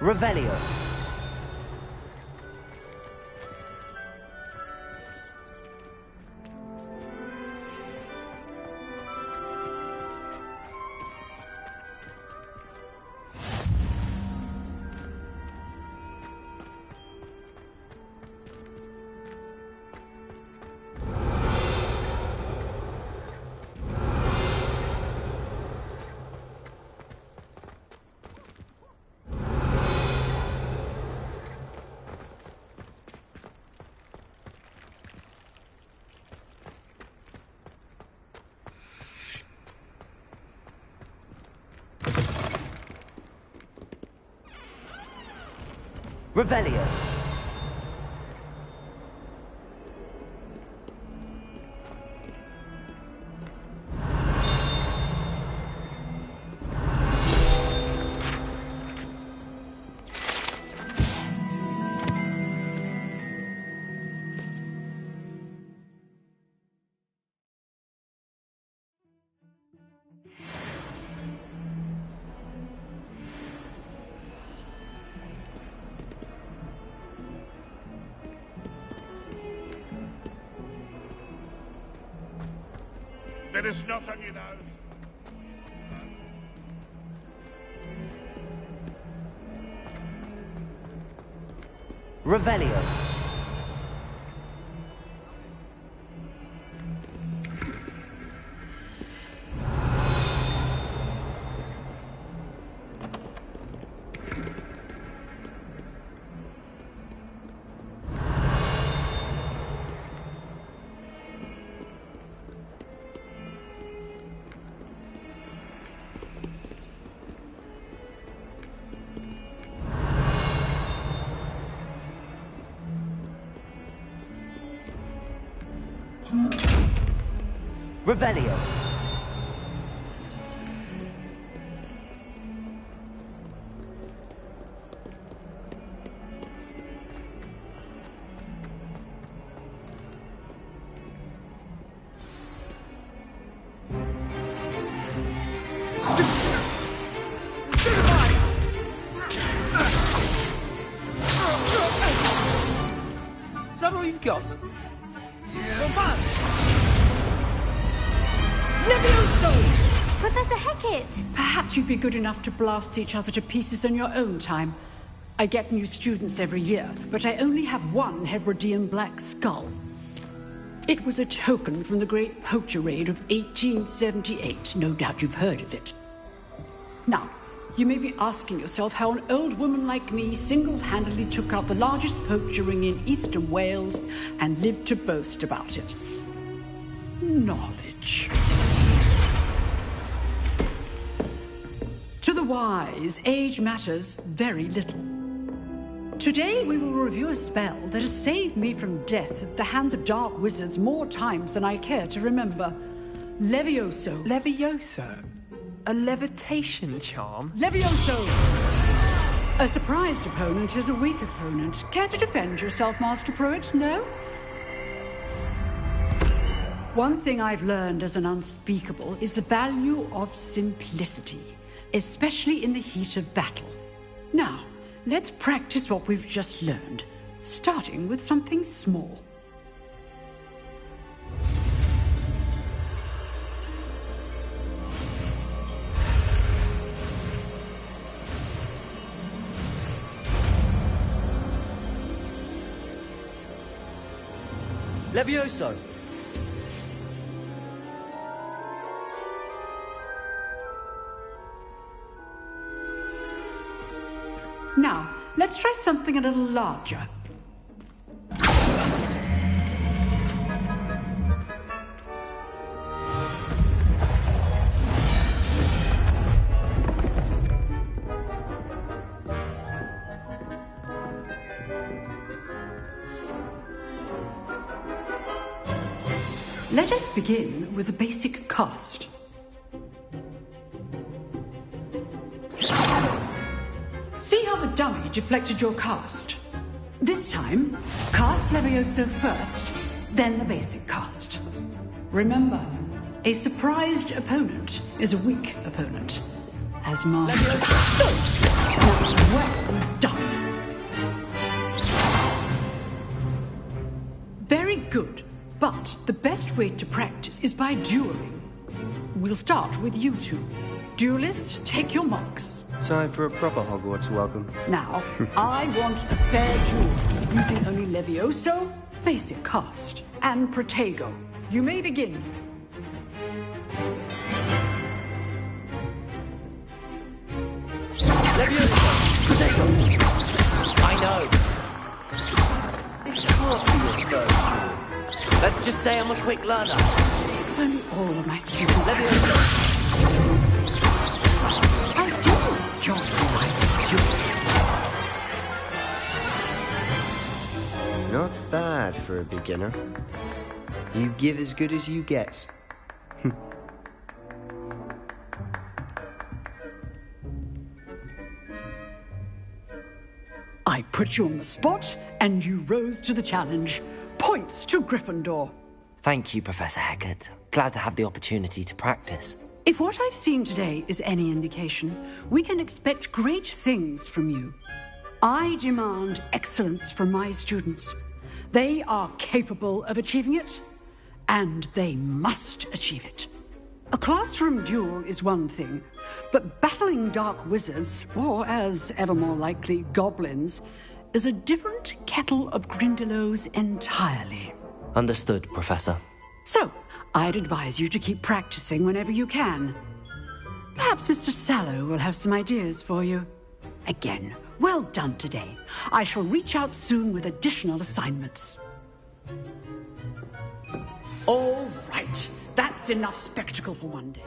S1: Revelio. Revelio.
S19: There is snot on your nose.
S1: Revelio. Revelio.
S15: Is that all you've got?
S12: Professor Hecat!
S20: Perhaps you'd be good enough to blast each other to pieces in your own time. I get new students every year, but I only have one Hebridean black skull. It was a token from the Great Poacher Raid of 1878. No doubt you've heard of it. Now, you may be asking yourself how an old woman like me single-handedly took out the largest poacher ring in eastern Wales and lived to boast about it. Knowledge. To the wise, age matters very little. Today we will review a spell that has saved me from death at the hands of dark wizards more times than I care to remember. Levioso.
S17: Levioso? A levitation charm?
S20: Levioso! A surprised opponent is a weak opponent. Care to defend yourself, Master Pruitt? No? One thing I've learned as an unspeakable is the value of simplicity, especially in the heat of battle. Now, let's practice what we've just learned, starting with something small.
S1: Levioso!
S20: Now, let's try something a little larger. Let us begin with the basic cast. See how the dummy deflected your cast? This time, cast Levioso first, then the basic cast. Remember, a surprised opponent is a weak opponent. As Master. Well done. Very good, but the best way to practice is by dueling. We'll start with you two. Duelists, take your marks.
S21: Time for a proper Hogwarts welcome.
S20: Now, I want a fair duel, using only Levioso, basic cast, and Protego. You may begin.
S1: Levioso! Protego! I know. This can't be your first duel. Let's just say I'm a quick learner.
S20: If only all of my students...
S1: Levioso!
S20: I do enjoy my duels.
S21: Not bad for a beginner. You give as good as you get.
S20: I put you on the spot, and you rose to the challenge. Points to Gryffindor.
S1: Thank you, Professor Hecat. Glad to have the opportunity to practice.
S20: If what I've seen today is any indication, we can expect great things from you. I demand excellence from my students. They are capable of achieving it, and they must achieve it. A classroom duel is one thing, but battling dark wizards, or as ever more likely, goblins, is a different kettle of Grindylows entirely.
S1: Understood, Professor.
S20: So, I'd advise you to keep practicing whenever you can. Perhaps Mr. Sallow will have some ideas for you. Again, well done today. I shall reach out soon with additional assignments. All right. That's enough spectacle for one day.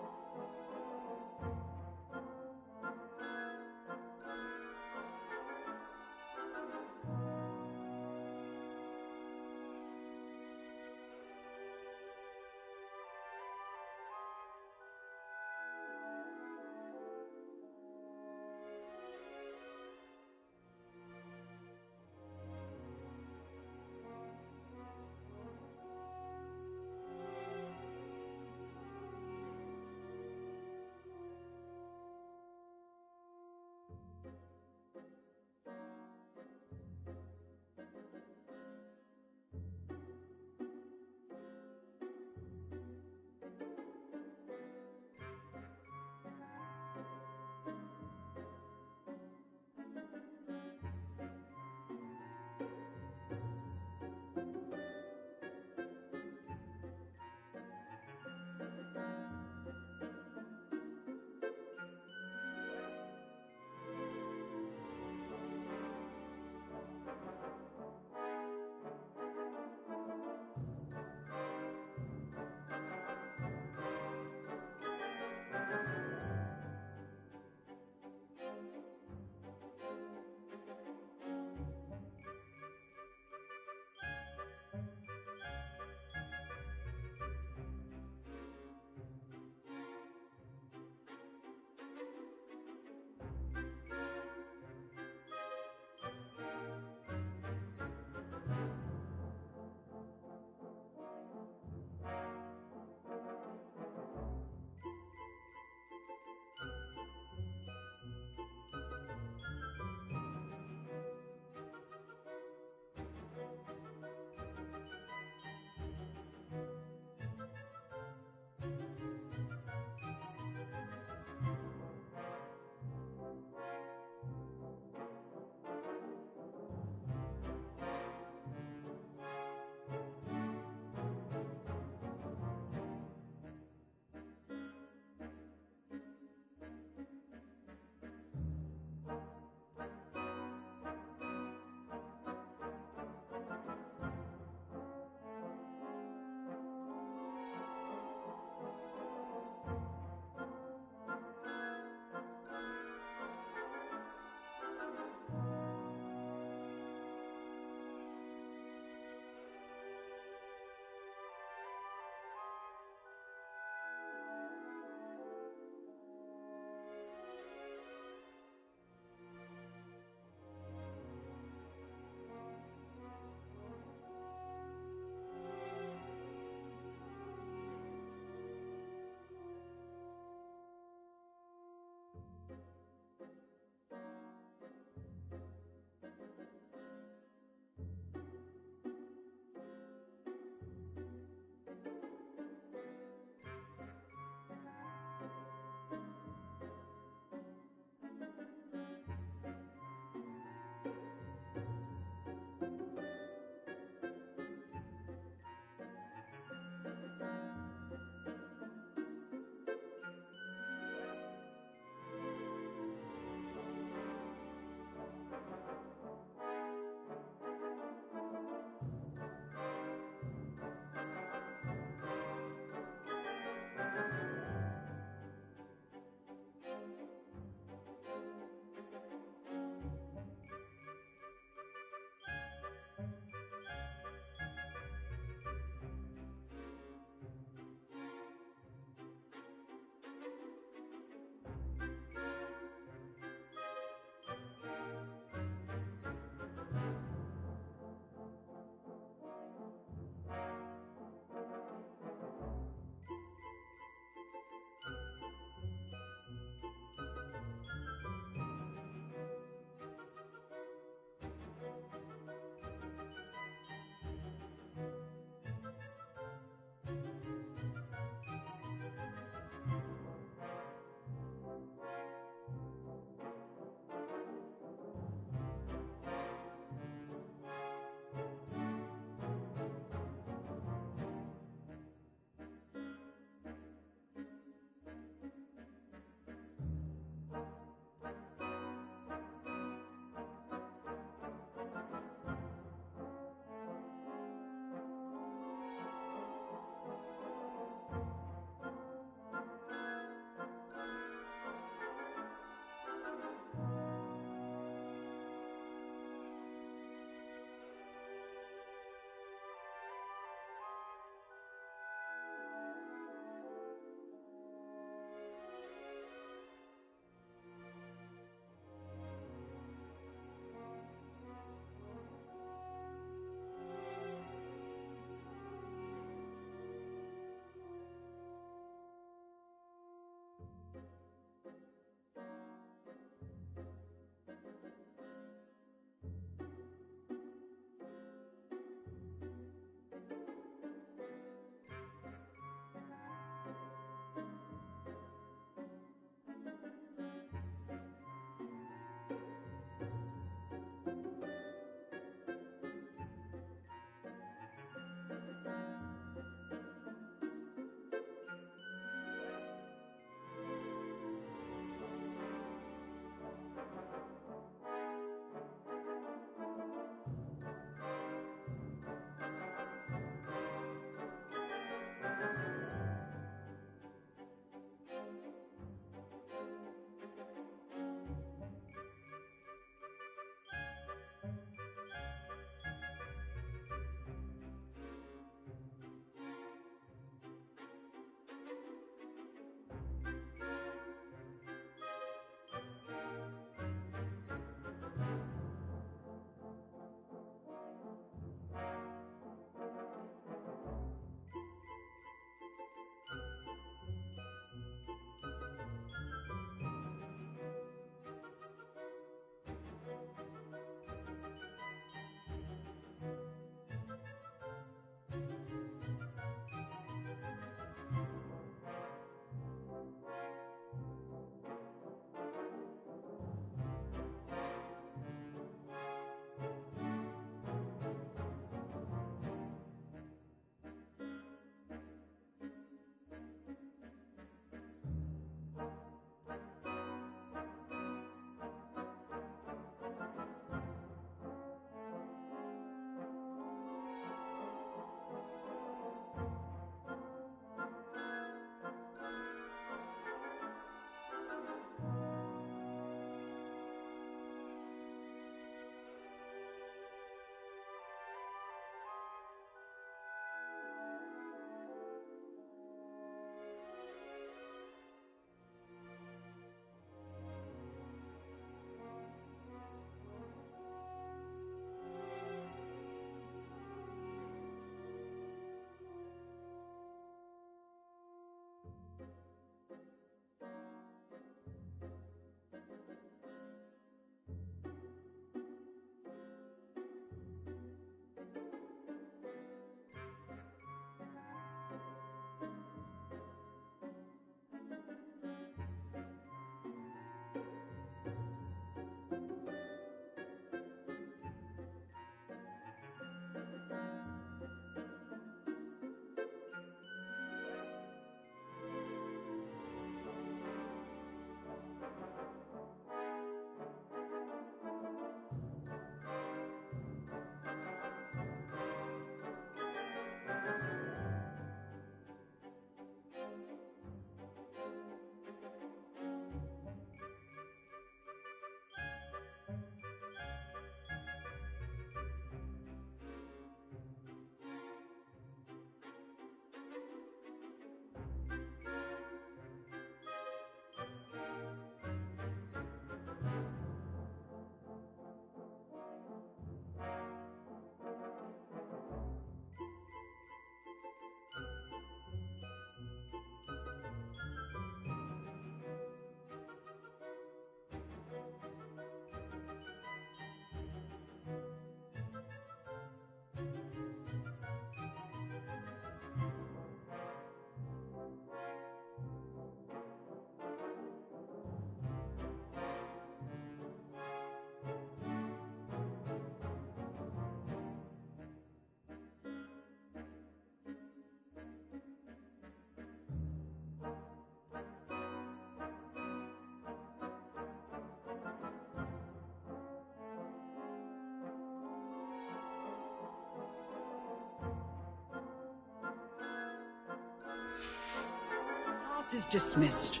S20: Class is dismissed.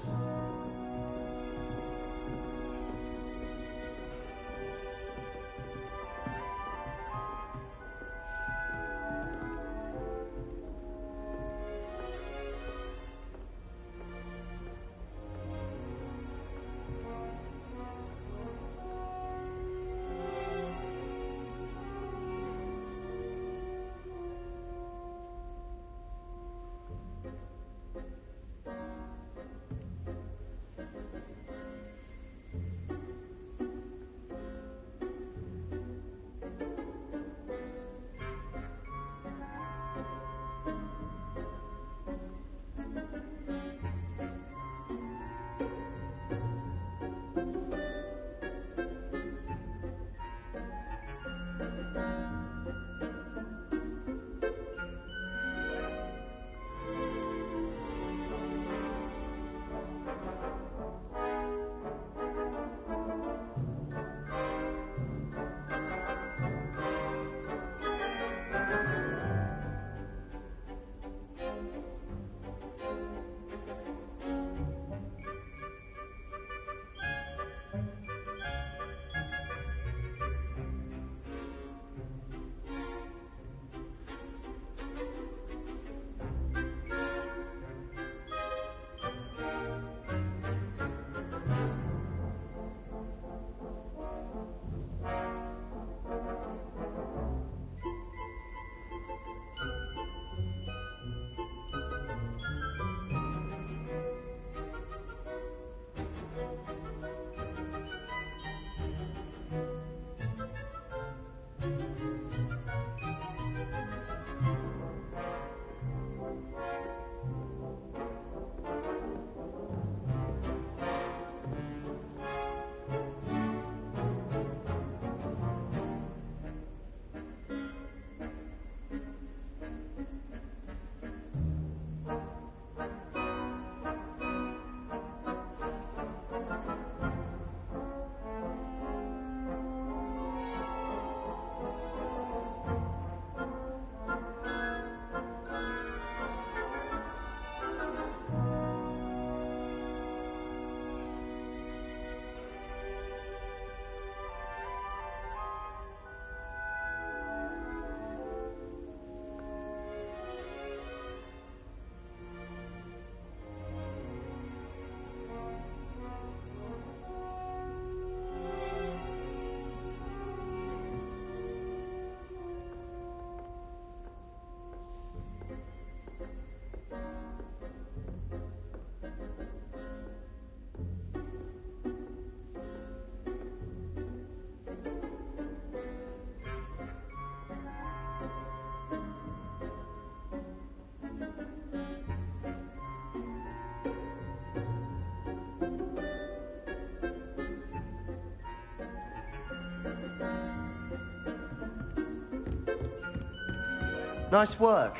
S21: Nice work.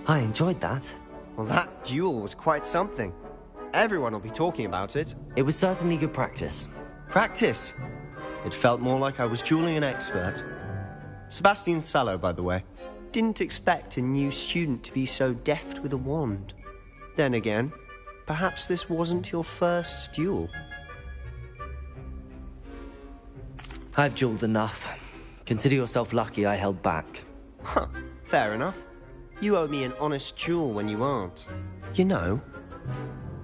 S1: I enjoyed that.
S21: Well, that duel was quite something. Everyone will be talking about it.
S1: It was certainly good practice.
S21: Practice? It felt more like I was dueling an expert. Sebastian Sallow, by the way. Didn't expect a new student to be so deft with a wand. Then again, perhaps this wasn't your first duel.
S1: I've dueled enough. Consider yourself lucky I held back.
S21: Huh, fair enough. You owe me an honest duel when you aren't. You know,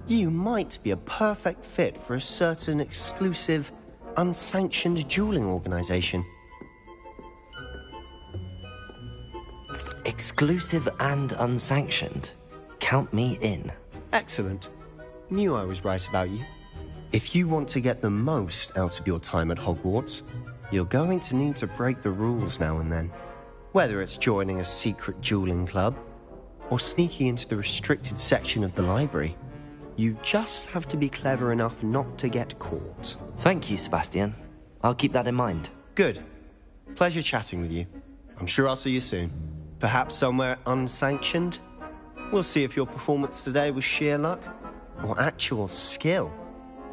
S21: you might be a perfect fit for a certain exclusive, unsanctioned dueling organization.
S1: Exclusive and unsanctioned? Count me in.
S21: Excellent. Knew I was right about you. If you want to get the most out of your time at Hogwarts, you're going to need to break the rules now and then. Whether it's joining a secret dueling club, or sneaking into the restricted section of the library, you just have to be clever enough not to get caught.
S1: Thank you, Sebastian. I'll keep that in mind.
S21: Good. Pleasure chatting with you. I'm sure I'll see you soon. Perhaps somewhere unsanctioned? We'll see if your performance today was sheer luck, or actual skill.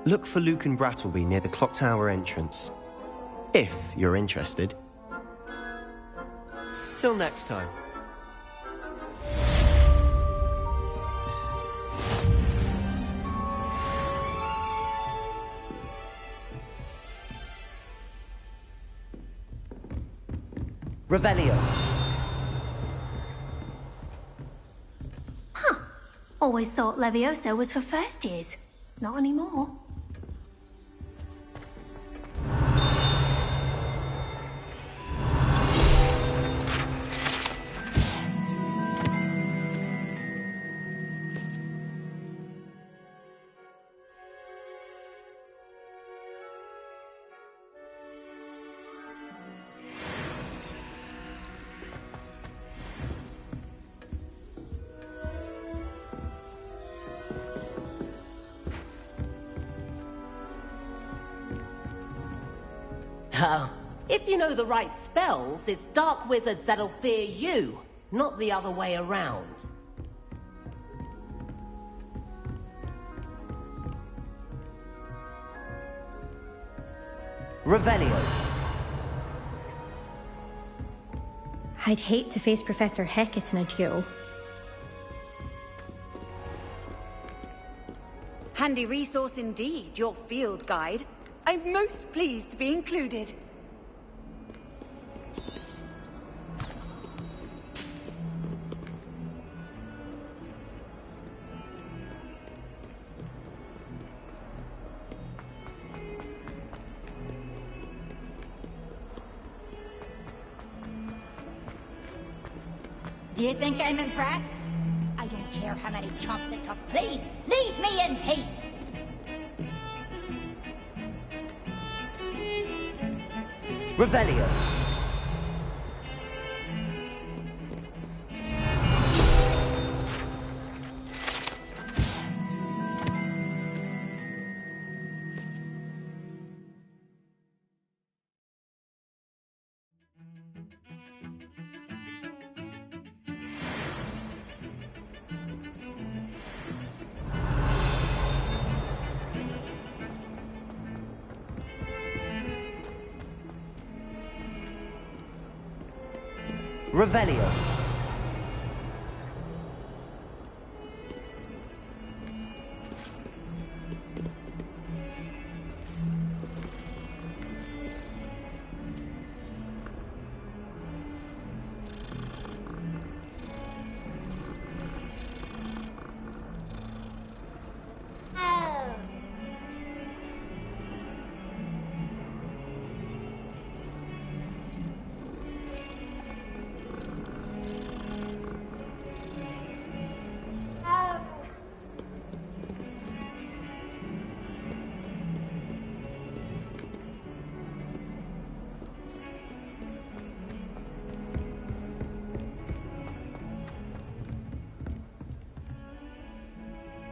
S21: Look for Luke and Brattleby near the clock tower entrance. If you're interested. Till next time.
S7: Revelio.
S12: Huh. Always thought Levioso was for first years. Not anymore.
S22: Oh, if you know the right spells, it's dark wizards that'll fear you, not the other way around.
S7: Revelio.
S23: I'd hate to face Professor Hecat in a duel.
S18: Handy resource indeed, your field guide. I'm most pleased to be included.
S24: Do you think I'm impressed? I don't care how many chomps it took. Please, leave me in peace!
S7: Revelio. Revelio.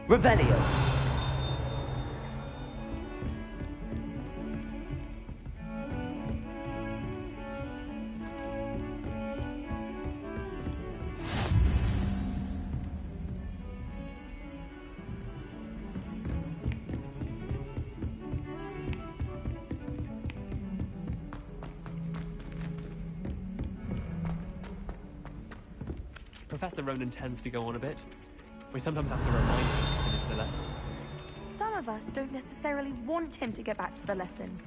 S7: Revelio.
S17: Professor Ronan tends to go on a bit. We sometimes have to remind him to finish the lesson.
S25: Some of us don't necessarily want him to get back to the lesson.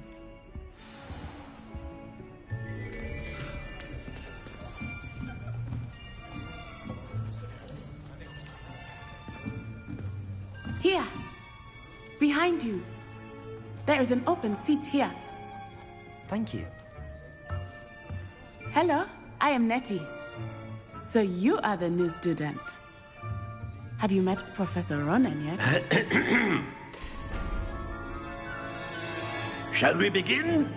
S16: Here. Behind you. There is an open seat here.
S1: Thank you.
S16: Hello, I am Nettie. So you are the new student. Have you met Professor Ronan yet?
S26: Shall we begin?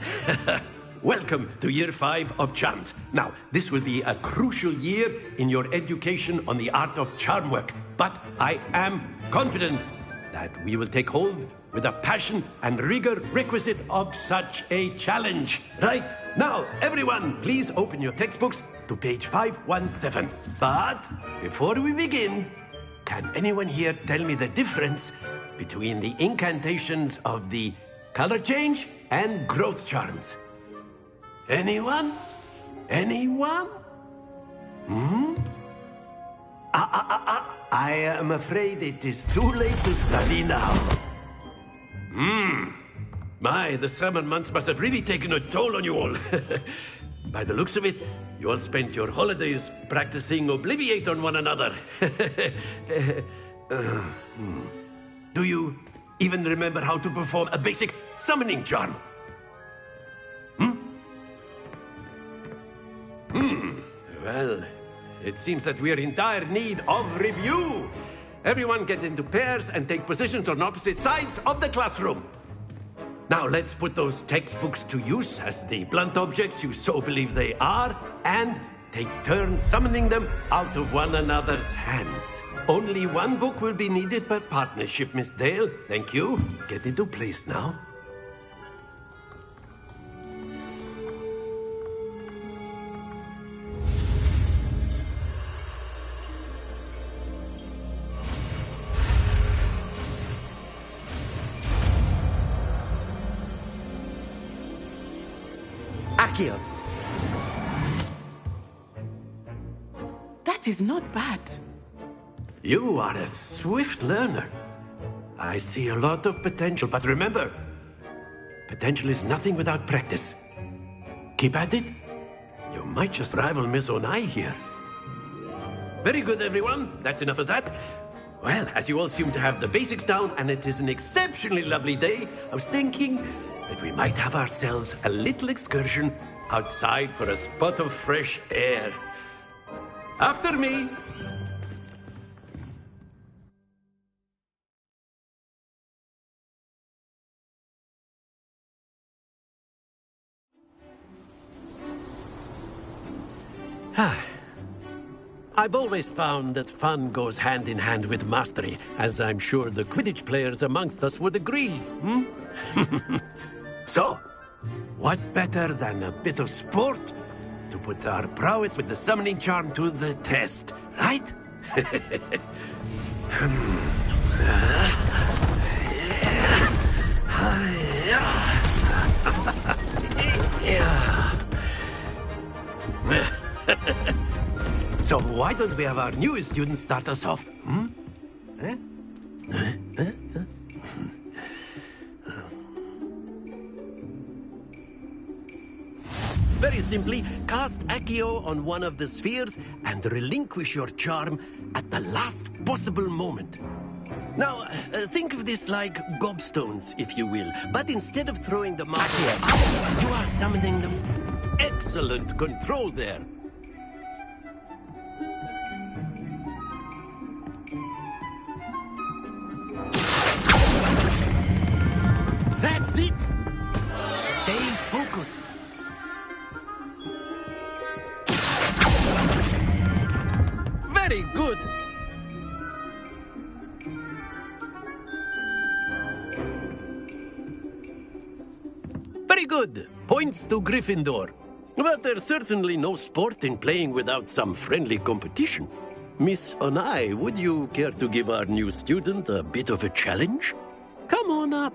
S26: Welcome to Year 5 of Charms. Now, this will be a crucial year in your education on the art of charm work. But I am confident that we will take hold with the passion and rigor requisite of such a challenge. Right, now, everyone, please open your textbooks to page 517. But before we begin, can anyone here tell me the difference between the incantations of the color change and growth charms? Anyone? Anyone? I am afraid it is too late to study now. My, the summer months must have really taken a toll on you all. By the looks of it, You all spent your holidays practicing Obliviate on one another. Do you even remember how to perform a basic summoning charm? Well, it seems that we are in dire need of review. Everyone get into pairs and take positions on opposite sides of the classroom. Now let's put those textbooks to use as the blunt objects you so believe they are, and take turns summoning them out of one another's hands. Only one book will be needed per partnership, Miss Dale. Thank you. Get into place now.
S7: Accio.
S16: That is not bad.
S26: You are a swift learner. I see a lot of potential, but remember, potential is nothing without practice. Keep at it. You might just rival Miss Onai here. Very good, everyone. That's enough of that. Well, as you all seem to have the basics down, and it is an exceptionally lovely day, I was thinking that we might have ourselves a little excursion outside for a spot of fresh air. After me. I've always found that fun goes hand in hand with mastery, as I'm sure the Quidditch players amongst us would agree, So, what better than a bit of sport to put our prowess with the summoning charm to the test, right? So why don't we have our newest student start us off? Very simply, cast Accio on one of the spheres and relinquish your charm at the last possible moment. Now, think of this like gobstones, if you will, but instead of throwing them out, you are summoning them. Excellent control there. That's it! Stay focused. Very good. Very good. Points to Gryffindor. But there's certainly no sport in playing without some friendly competition. Miss Onai, would you care to give our new student a bit of a challenge? Come on up.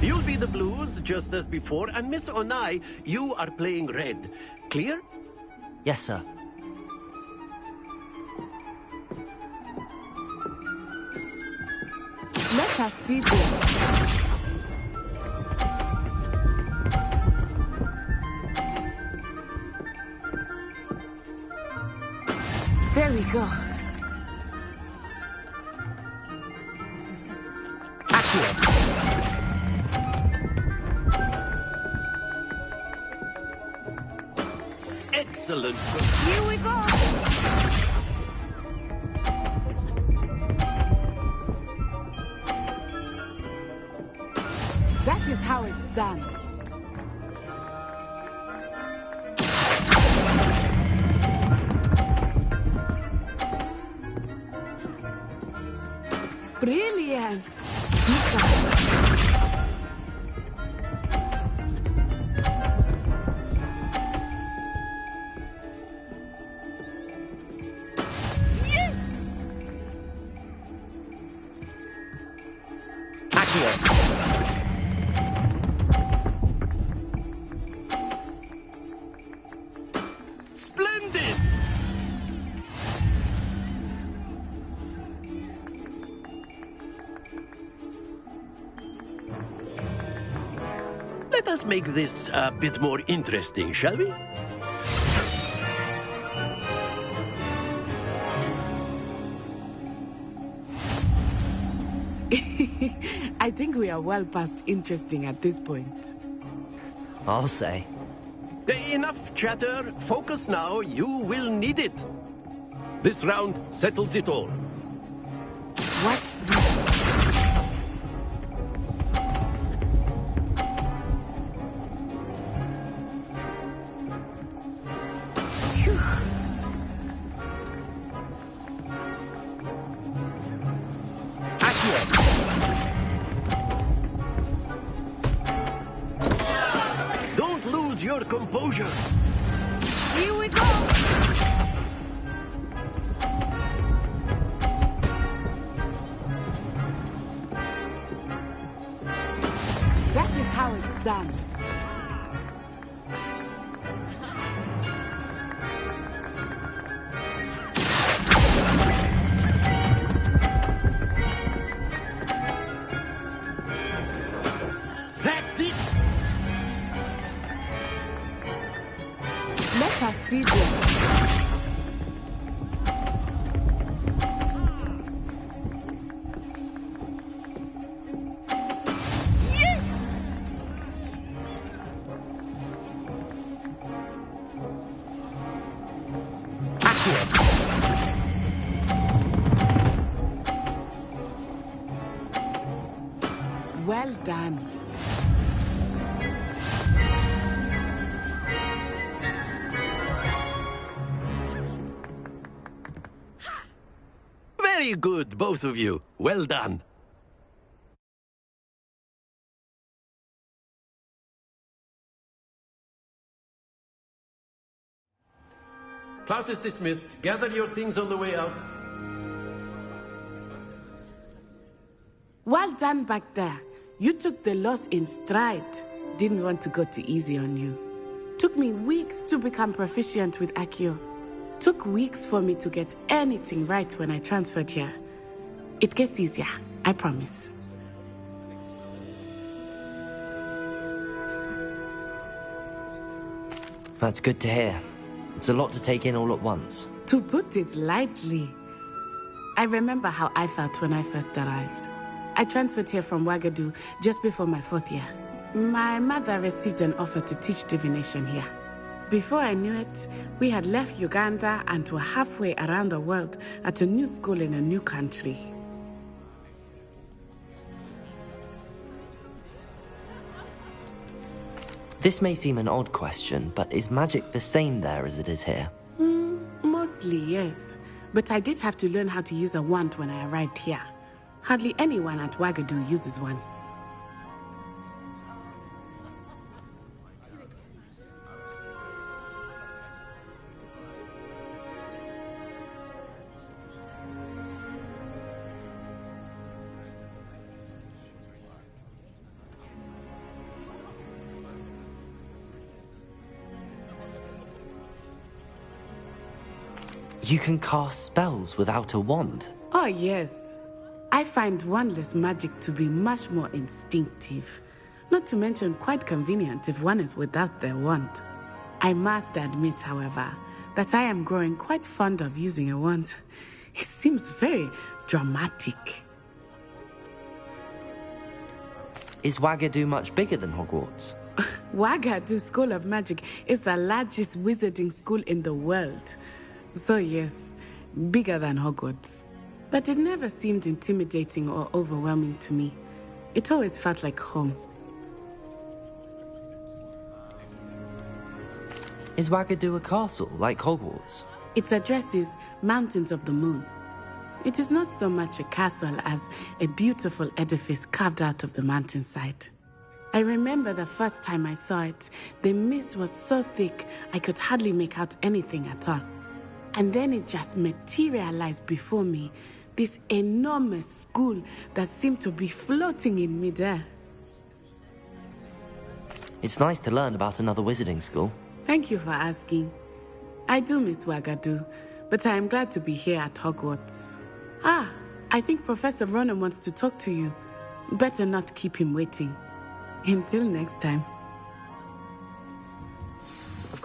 S26: You'll be the blues, just as before, and Miss Onai, you are playing red. Clear?
S1: Yes, sir.
S16: Let us see this. There we go.
S26: Excellent.
S16: Here we go. That is how it's done. Brilliant.
S26: Splendid! Let us make this a bit more interesting, shall we?
S4: I think we are well past interesting at this point.
S1: I'll say.
S26: Enough chatter. Focus now. You will need it. This round settles it all.
S4: Watch this.
S26: Don't lose your composure.
S4: Here we go. That is how it's done.
S26: That's it.
S4: Let us see this. Well done.
S26: Very good, both of you. Well done. Class is dismissed. Gather your things on the way out.
S4: Well done back there. You took the loss in stride. Didn't want to go too easy on you. Took me weeks to become proficient with Accio. Took weeks for me to get anything right when I transferred here. It gets easier, I promise.
S1: That's good to hear. It's a lot to take in all at once.
S4: To put it lightly, I remember how I felt when I first arrived. I transferred here from Ouagadougou just before my 4th year. My mother received an offer to teach divination here. Before I knew it, we had left Uganda and were halfway around the world at a new school in a new country.
S1: This may seem an odd question, but is magic the same there as it is here?
S4: Mostly, yes. But I did have to learn how to use a wand when I arrived here. Hardly anyone at Ouagadougou uses one.
S1: You can cast spells without a wand?
S4: Oh, yes. I find wandless magic to be much more instinctive. Not to mention quite convenient if one is without their wand. I must admit, however, that I am growing quite fond of using a wand. It seems very dramatic.
S1: Is Ouagadougou much bigger than Hogwarts?
S4: Ouagadougou School of Magic is the largest wizarding school in the world. So yes, bigger than Hogwarts. But it never seemed intimidating or overwhelming to me. It always felt like home.
S1: Is Ouagadougou a castle, like Hogwarts?
S4: Its address is Mountains of the Moon. It is not so much a castle as a beautiful edifice carved out of the mountainside. I remember the first time I saw it, the mist was so thick I could hardly make out anything at all. And then it just materialized before me, this enormous school that seemed to be floating in midair.
S1: It's nice to learn about another wizarding school.
S4: Thank you for asking. I do miss Ouagadougou, but I am glad to be here at Hogwarts. Ah, I think Professor Ronan wants to talk to you. Better not keep him waiting. Until next time.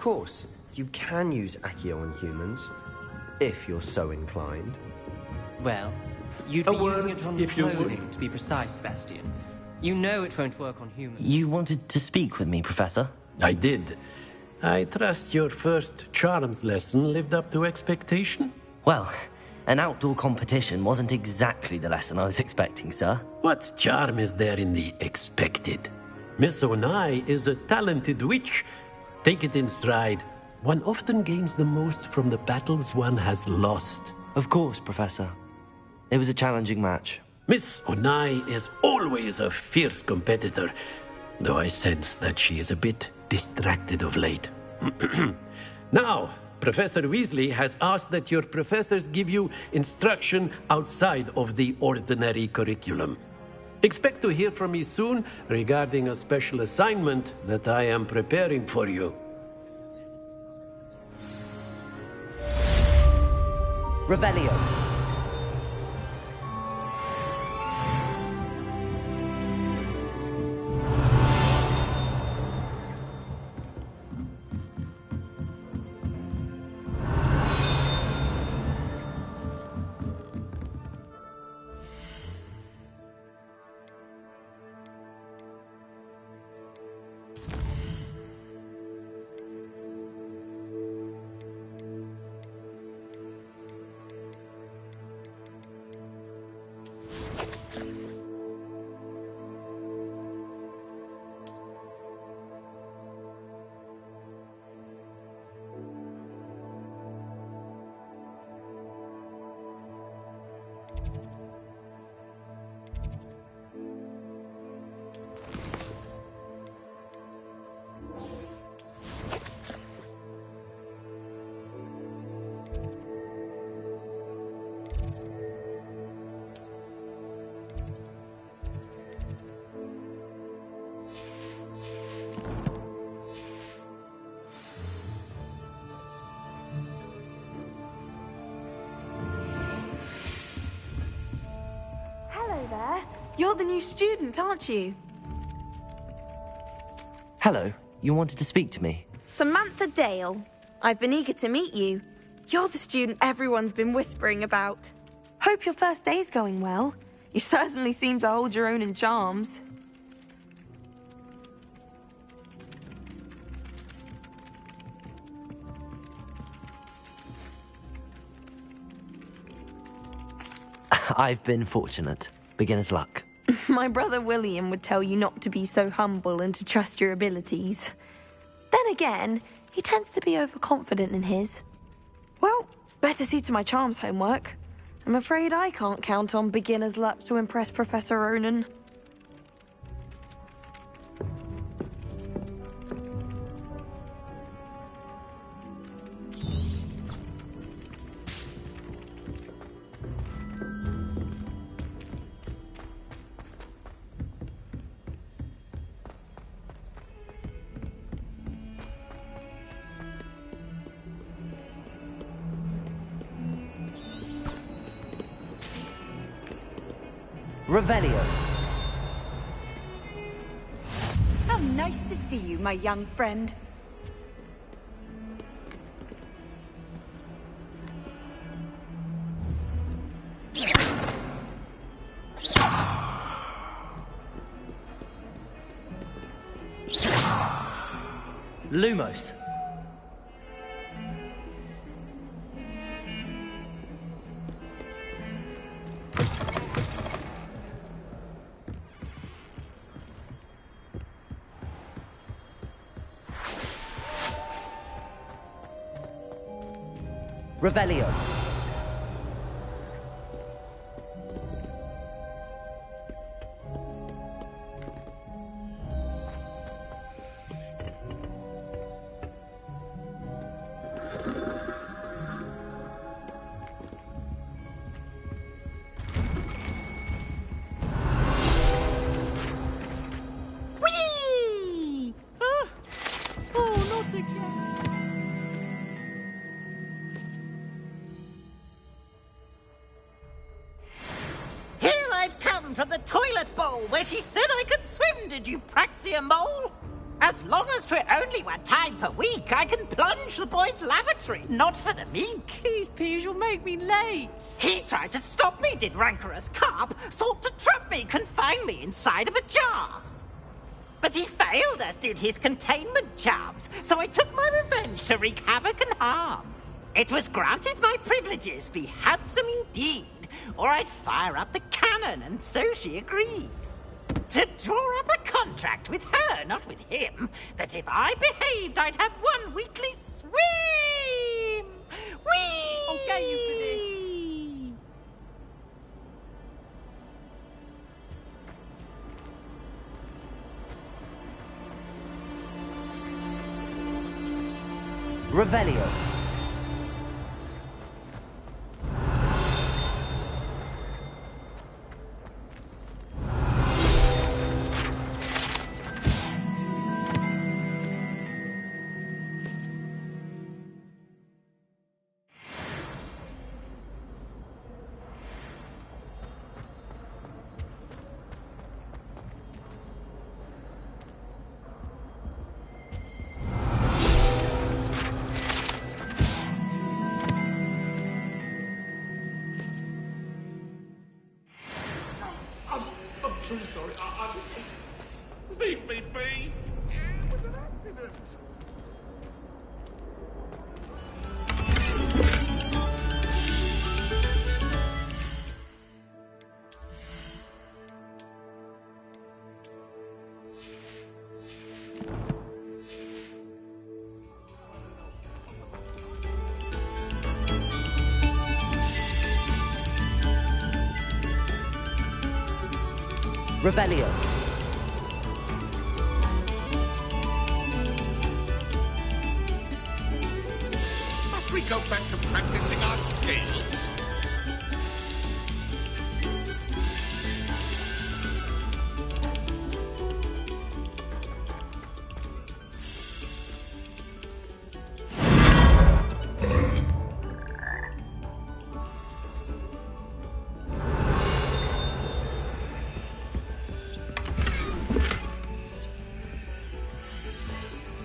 S21: course. You can use Accio on humans, if you're so inclined.
S15: Well, you'd be using it on clothing, to be precise, Sebastian. You know it won't work on humans.
S1: You wanted to speak with me, Professor?
S26: I did. I trust your first charms lesson lived up to expectation?
S1: Well, an outdoor competition wasn't exactly the lesson I was expecting, sir.
S26: What charm is there in the expected? Miss Onai is a talented witch. Take it in stride. One often gains the most from the battles one has lost.
S1: Of course, Professor. It was a challenging match.
S26: Miss Onai is always a fierce competitor, though I sense that she is a bit distracted of late. Now, Professor Weasley has asked that your professors give you instruction outside of the ordinary curriculum. Expect to hear from me soon regarding a special assignment that I am preparing for you.
S7: Revelio.
S25: You're the new student, aren't you?
S1: Hello, you wanted to speak to me?
S25: Samantha Dale. I've been eager to meet you. You're the student everyone's been whispering about. Hope your first day's going well. You certainly seem to hold your own in charms.
S1: I've been fortunate. Beginner's luck.
S25: My brother William would tell you not to be so humble and to trust your abilities. Then again, he tends to be overconfident in his. Well, better see to my charms homework. I'm afraid I can't count on beginner's luck to impress Professor Ronan.
S7: Revelio.
S18: How nice to see you, my young friend.
S1: Lumos.
S7: Revelio.
S25: Whee! Ah! Oh, not again.
S5: I've come from the toilet bowl where she said I could swim, did you Praxia mole? As long as 'twere only one time per week, I can plunge the boy's lavatory. Not for the meek.
S6: These peas will make me late.
S5: He tried to stop me, did rancorous carp. Sought to trap me, confine me inside of a jar. But he failed, as did his containment charms. So I took my revenge to wreak havoc and harm. It was granted my privileges be handsome indeed, or I'd fire up the cannon, and so she agreed. To draw up a contract with her, not with him, that if I behaved, I'd have one weekly swim! Whee!
S6: I'll get you for this.
S7: Revelio.
S19: I'm truly sorry. Leave me be. It was an accident.
S7: Revelio.
S19: Must we go back to practicing our skills?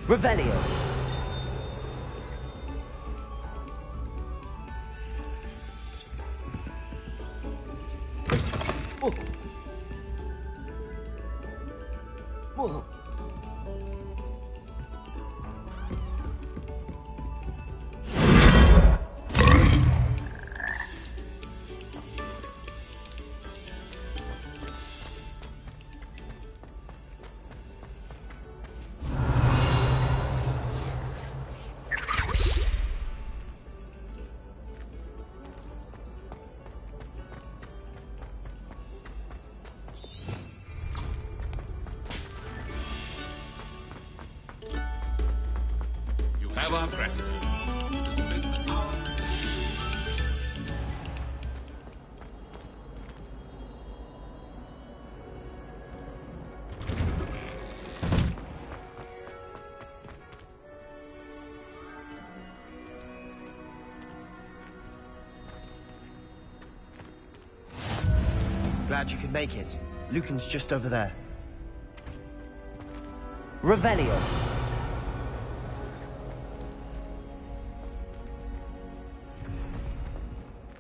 S7: Revelio. Oh. Whoa.
S19: You have our gratitude. It has been our...
S21: Glad you could make it. Lucan's just over there.
S7: Revelio.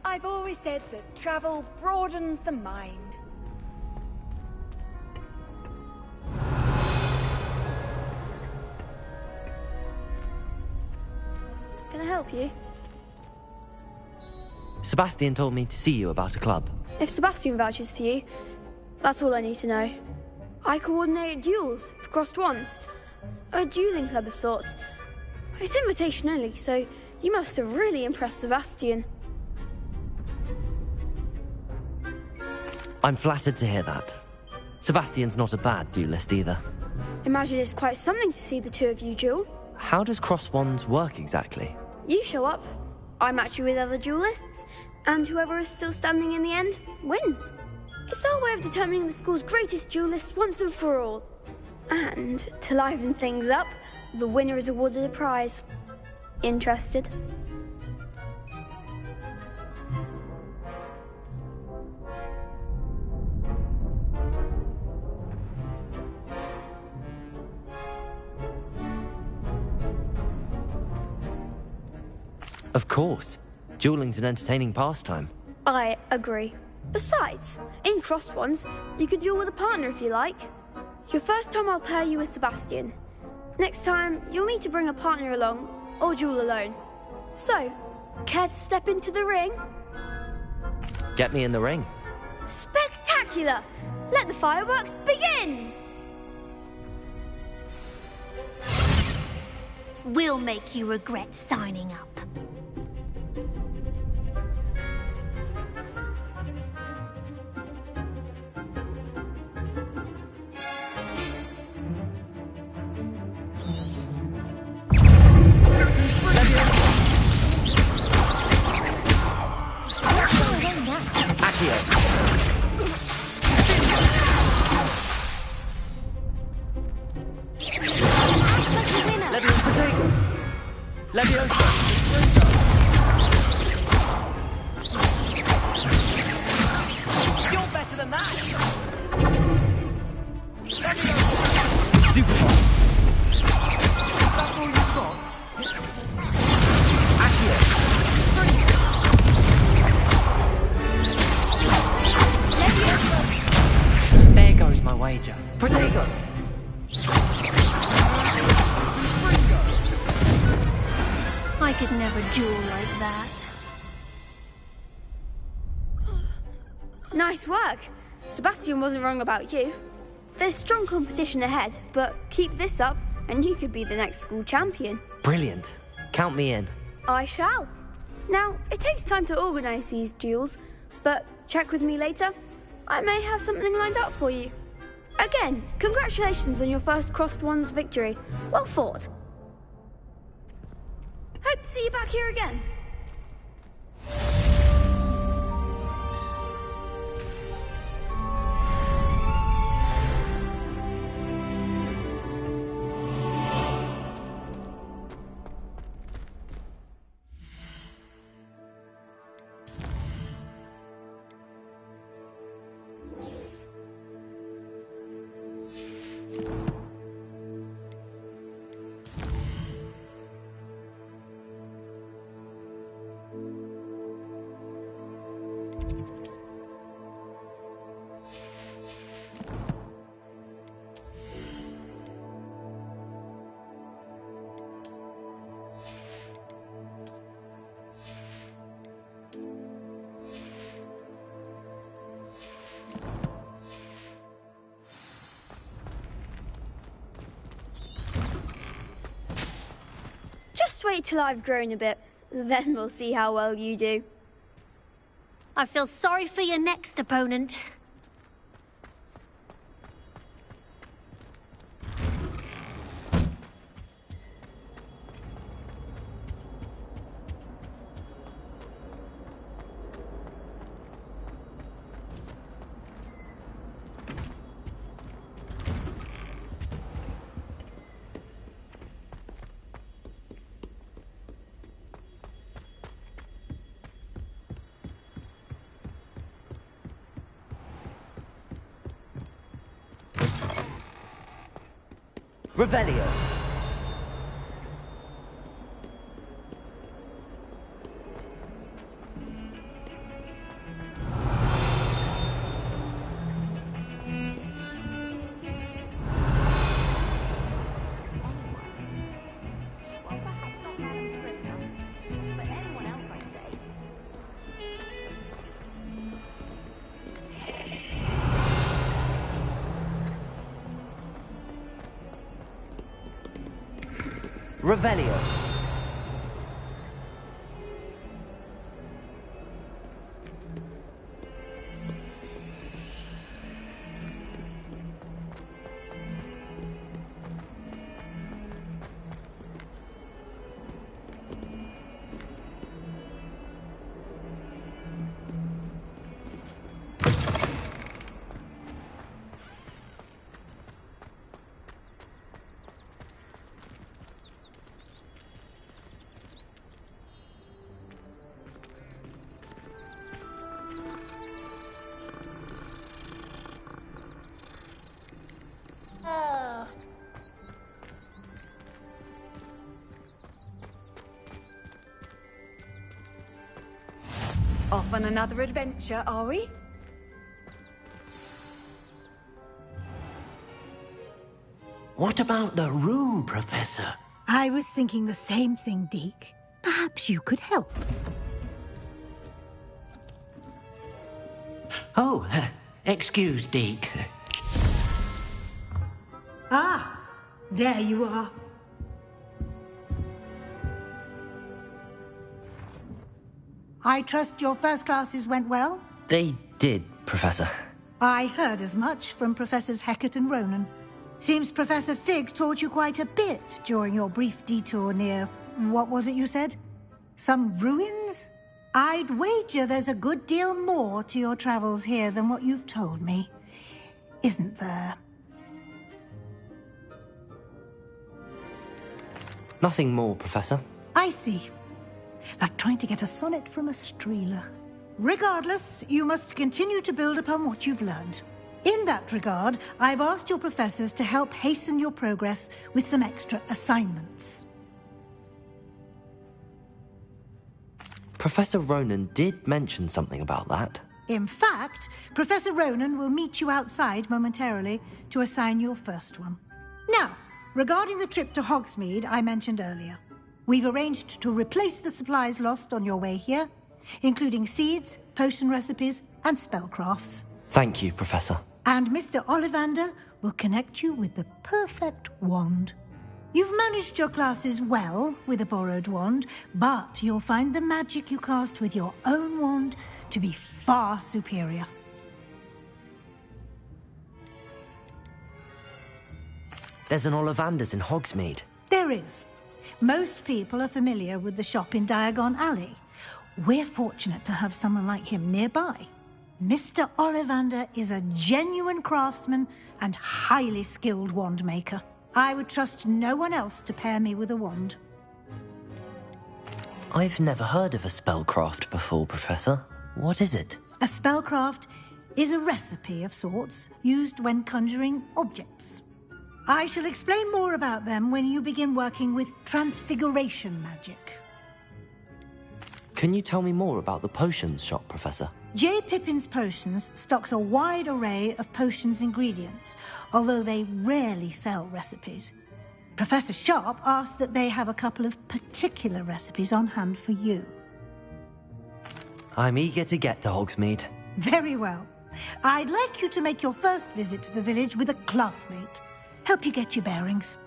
S18: I've always said that travel broadens the mind.
S8: Can I help you?
S1: Sebastian told me to see you about a club.
S8: If Sebastian vouches for you, that's all I need to know. I coordinate duels for crossed wands. A dueling club of sorts. It's invitation only, so you must have really impressed Sebastian.
S1: I'm flattered to hear that. Sebastian's not a bad duelist either.
S8: Imagine it's quite something to see the two of you duel.
S1: How does cross wands work exactly?
S8: You show up, I match you with other duelists, and whoever is still standing in the end wins. It's our way of determining the school's greatest duelist once and for all. And to liven things up, the winner is awarded a prize. Interested?
S1: Of course. Dueling's an entertaining pastime.
S8: I agree. Besides, in crossed ones, you could duel with a partner if you like. Your first time I'll pair you with Sebastian. Next time, you'll need to bring a partner along, or duel alone. So, care to step into the ring?
S1: Get me in the ring.
S8: Spectacular! Let the fireworks begin!
S12: We'll make you regret signing up.
S7: You're better than that!
S1: Stupid.
S7: That's all you've got?
S15: There goes my wager.
S7: Protego!
S12: I could never duel like that.
S8: Nice work. Sebastian wasn't wrong about you. There's strong competition ahead, but keep this up and you could be the next school champion.
S1: Brilliant. Count me in.
S8: I shall. Now, it takes time to organise these duels, but check with me later. I may have something lined up for you. Again, congratulations on your first Crossed Ones victory. Well fought. Hope to see you back here again. Just wait till I've grown a bit, then we'll see how well you do.
S12: I feel sorry for your next opponent.
S7: Revelio. Revelio.
S18: Off on another adventure, are we?
S26: What about the room, Professor?
S2: I was thinking the same thing, Deke. Perhaps you could help.
S26: Oh, excuse, Deke.
S2: Ah, there you are. I trust your first classes went well?
S1: They did, Professor.
S2: I heard as much from Professors Hecat and Ronan. Seems Professor Fig taught you quite a bit during your brief detour near... what was it you said? Some ruins? I'd wager there's a good deal more to your travels here than what you've told me. Isn't there?
S1: Nothing more, Professor.
S2: I see. Like trying to get a sonnet from a streeler. Regardless, you must continue to build upon what you've learned. In that regard, I've asked your professors to help hasten your progress with some extra assignments.
S1: Professor Ronan did mention something about that.
S2: In fact, Professor Ronan will meet you outside momentarily to assign your first one. Now, regarding the trip to Hogsmeade I mentioned earlier, we've arranged to replace the supplies lost on your way here, including seeds, potion recipes, and spellcrafts.
S1: Thank you, Professor.
S2: And Mr. Ollivander will connect you with the perfect wand. You've managed your classes well with a borrowed wand, but you'll find the magic you cast with your own wand to be far superior.
S1: There's an Ollivander's in Hogsmeade.
S2: There is. Most people are familiar with the shop in Diagon Alley. We're fortunate to have someone like him nearby. Mr. Ollivander is a genuine craftsman and highly skilled wand maker. I would trust no one else to pair me with a wand.
S1: I've never heard of a spellcraft before, Professor. What is it?
S2: A spellcraft is a recipe of sorts used when conjuring objects. I shall explain more about them when you begin working with transfiguration magic.
S1: Can you tell me more about the potions shop, Professor?
S2: J. Pippin's Potions stocks a wide array of potions ingredients, although they rarely sell recipes. Professor Sharp asked that they have a couple of particular recipes on hand for you.
S1: I'm eager to get to Hogsmeade.
S2: Very well. I'd like you to make your first visit to the village with a classmate. Help you get your bearings.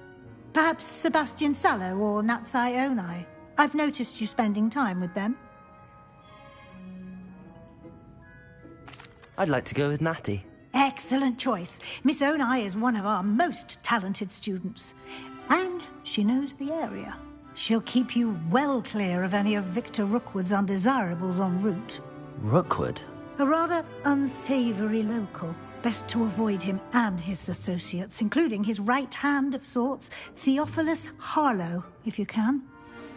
S2: Perhaps Sebastian Sallow or Natsai Onai. I've noticed you spending time with them.
S1: I'd like to go with Natty.
S2: Excellent choice. Miss Onai is one of our most talented students. And she knows the area. She'll keep you well clear of any of Victor Rookwood's undesirables en route.
S1: Rookwood?
S2: A rather unsavory local. Best to avoid him and his associates, including his right hand of sorts, Theophilus Harlow, if you can.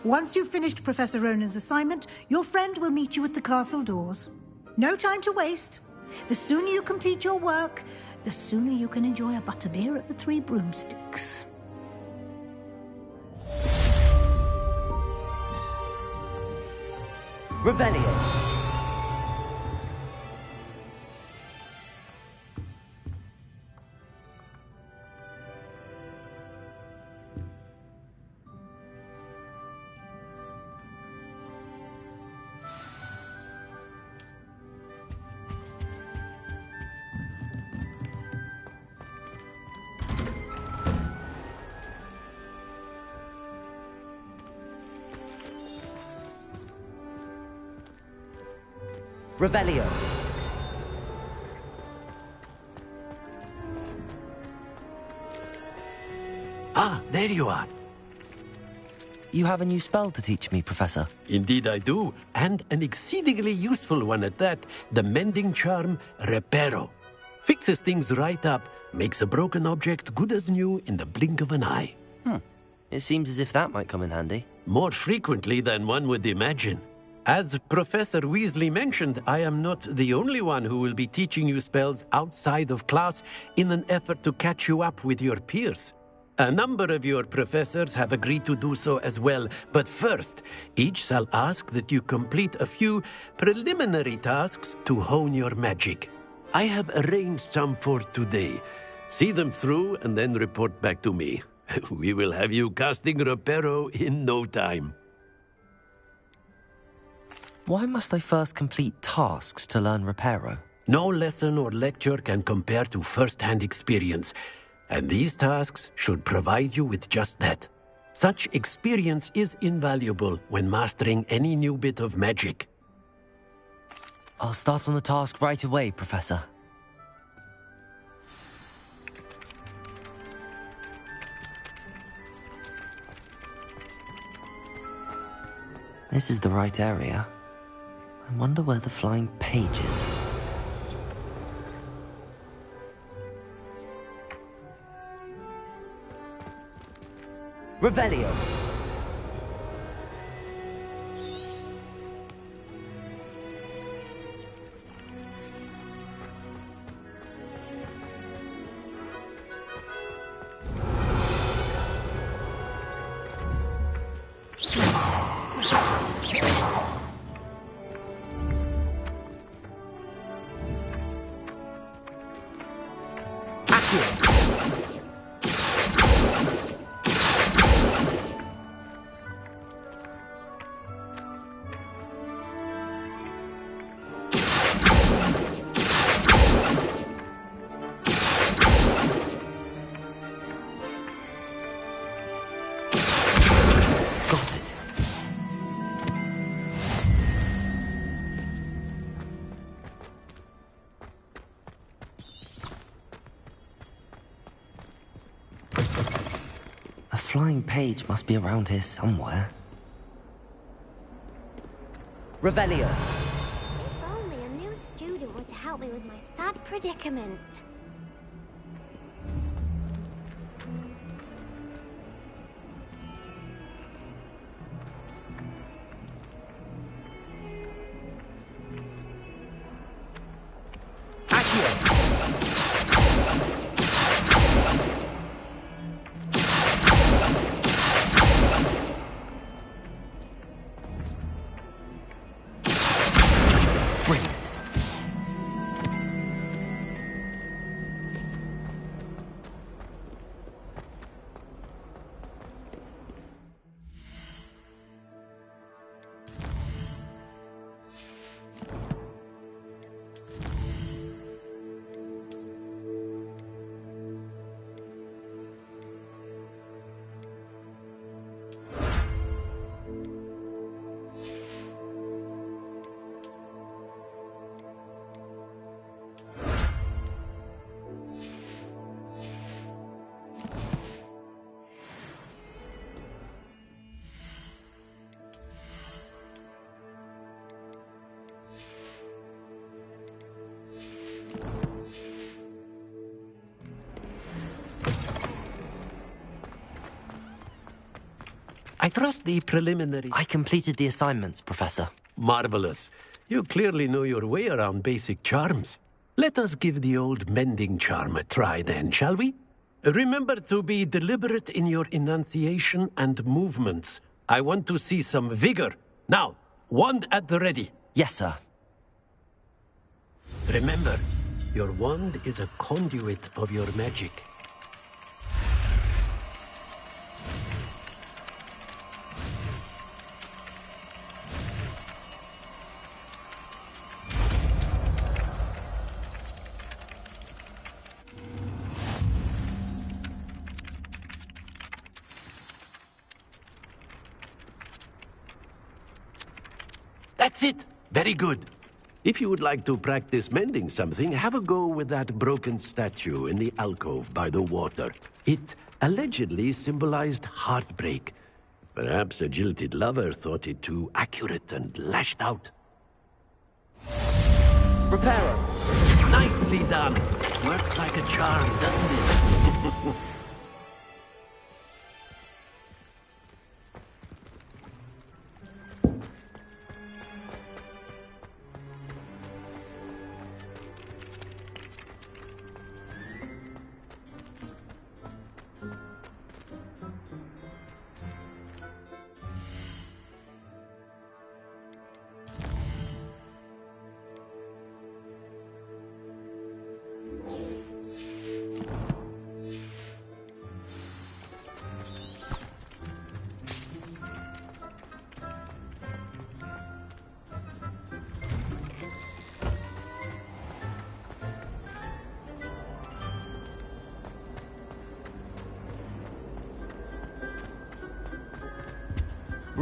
S2: Once you've finished Professor Ronan's assignment, your friend will meet you at the castle doors. No time to waste. The sooner you complete your work, the sooner you can enjoy a butterbeer at the Three Broomsticks.
S7: Revelio. Revelio.
S26: Ah, there you are.
S1: You have a new spell to teach me, Professor.
S26: Indeed I do, and an exceedingly useful one at that. The mending charm, Reparo. Fixes things right up, makes a broken object good as new in the blink of an eye.
S1: It seems as if that might come in handy.
S26: More frequently than one would imagine. As Professor Weasley mentioned, I am not the only one who will be teaching you spells outside of class in an effort to catch you up with your peers. A number of your professors have agreed to do so as well, but first, each shall ask that you complete a few preliminary tasks to hone your magic. I have arranged some for today. See them through and then report back to me. We will have you casting Reparo in no time.
S1: Why must I first complete tasks to learn Reparo?
S26: No lesson or lecture can compare to first-hand experience, and these tasks should provide you with just that. Such experience is invaluable when mastering any new bit of magic.
S1: I'll start on the task right away, Professor. This is the right area. I wonder where the flying page is.
S7: Revelio.
S1: A flying page must be around here somewhere.
S7: Revelio.
S24: If only a new student were to help me with my sad predicament.
S26: I trust the preliminary...
S1: I completed the assignments, Professor.
S26: Marvelous. You clearly know your way around basic charms. Let us give the old mending charm a try then, shall we? Remember to be deliberate in your enunciation and movements. I want to see some vigor. Now, wand at the ready.
S1: Yes, sir.
S26: Remember, your wand is a conduit of your magic. That's it. Very good. If you would like to practice mending something, have a go with that broken statue in the alcove by the water. It allegedly symbolized heartbreak. Perhaps a jilted lover thought it too accurate and lashed out.
S7: Reparo.
S26: Nicely done. Works like a charm, doesn't it?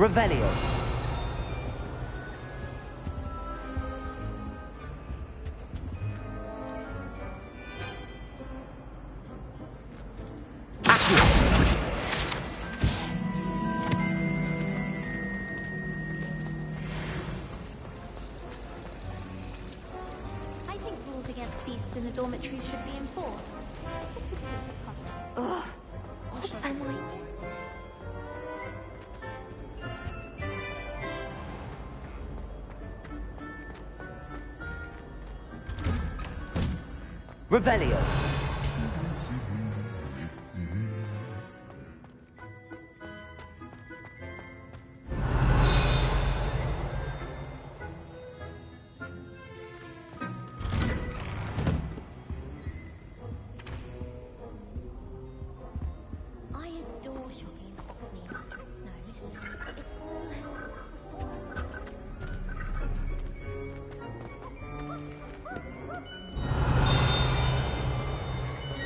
S7: Revelio.
S12: I think rules against feasts in the dormitories should be enforced.
S25: Ugh, what am I?
S7: Revelio.
S12: I adore shopping in Hogsmeade after it snowed. It's all...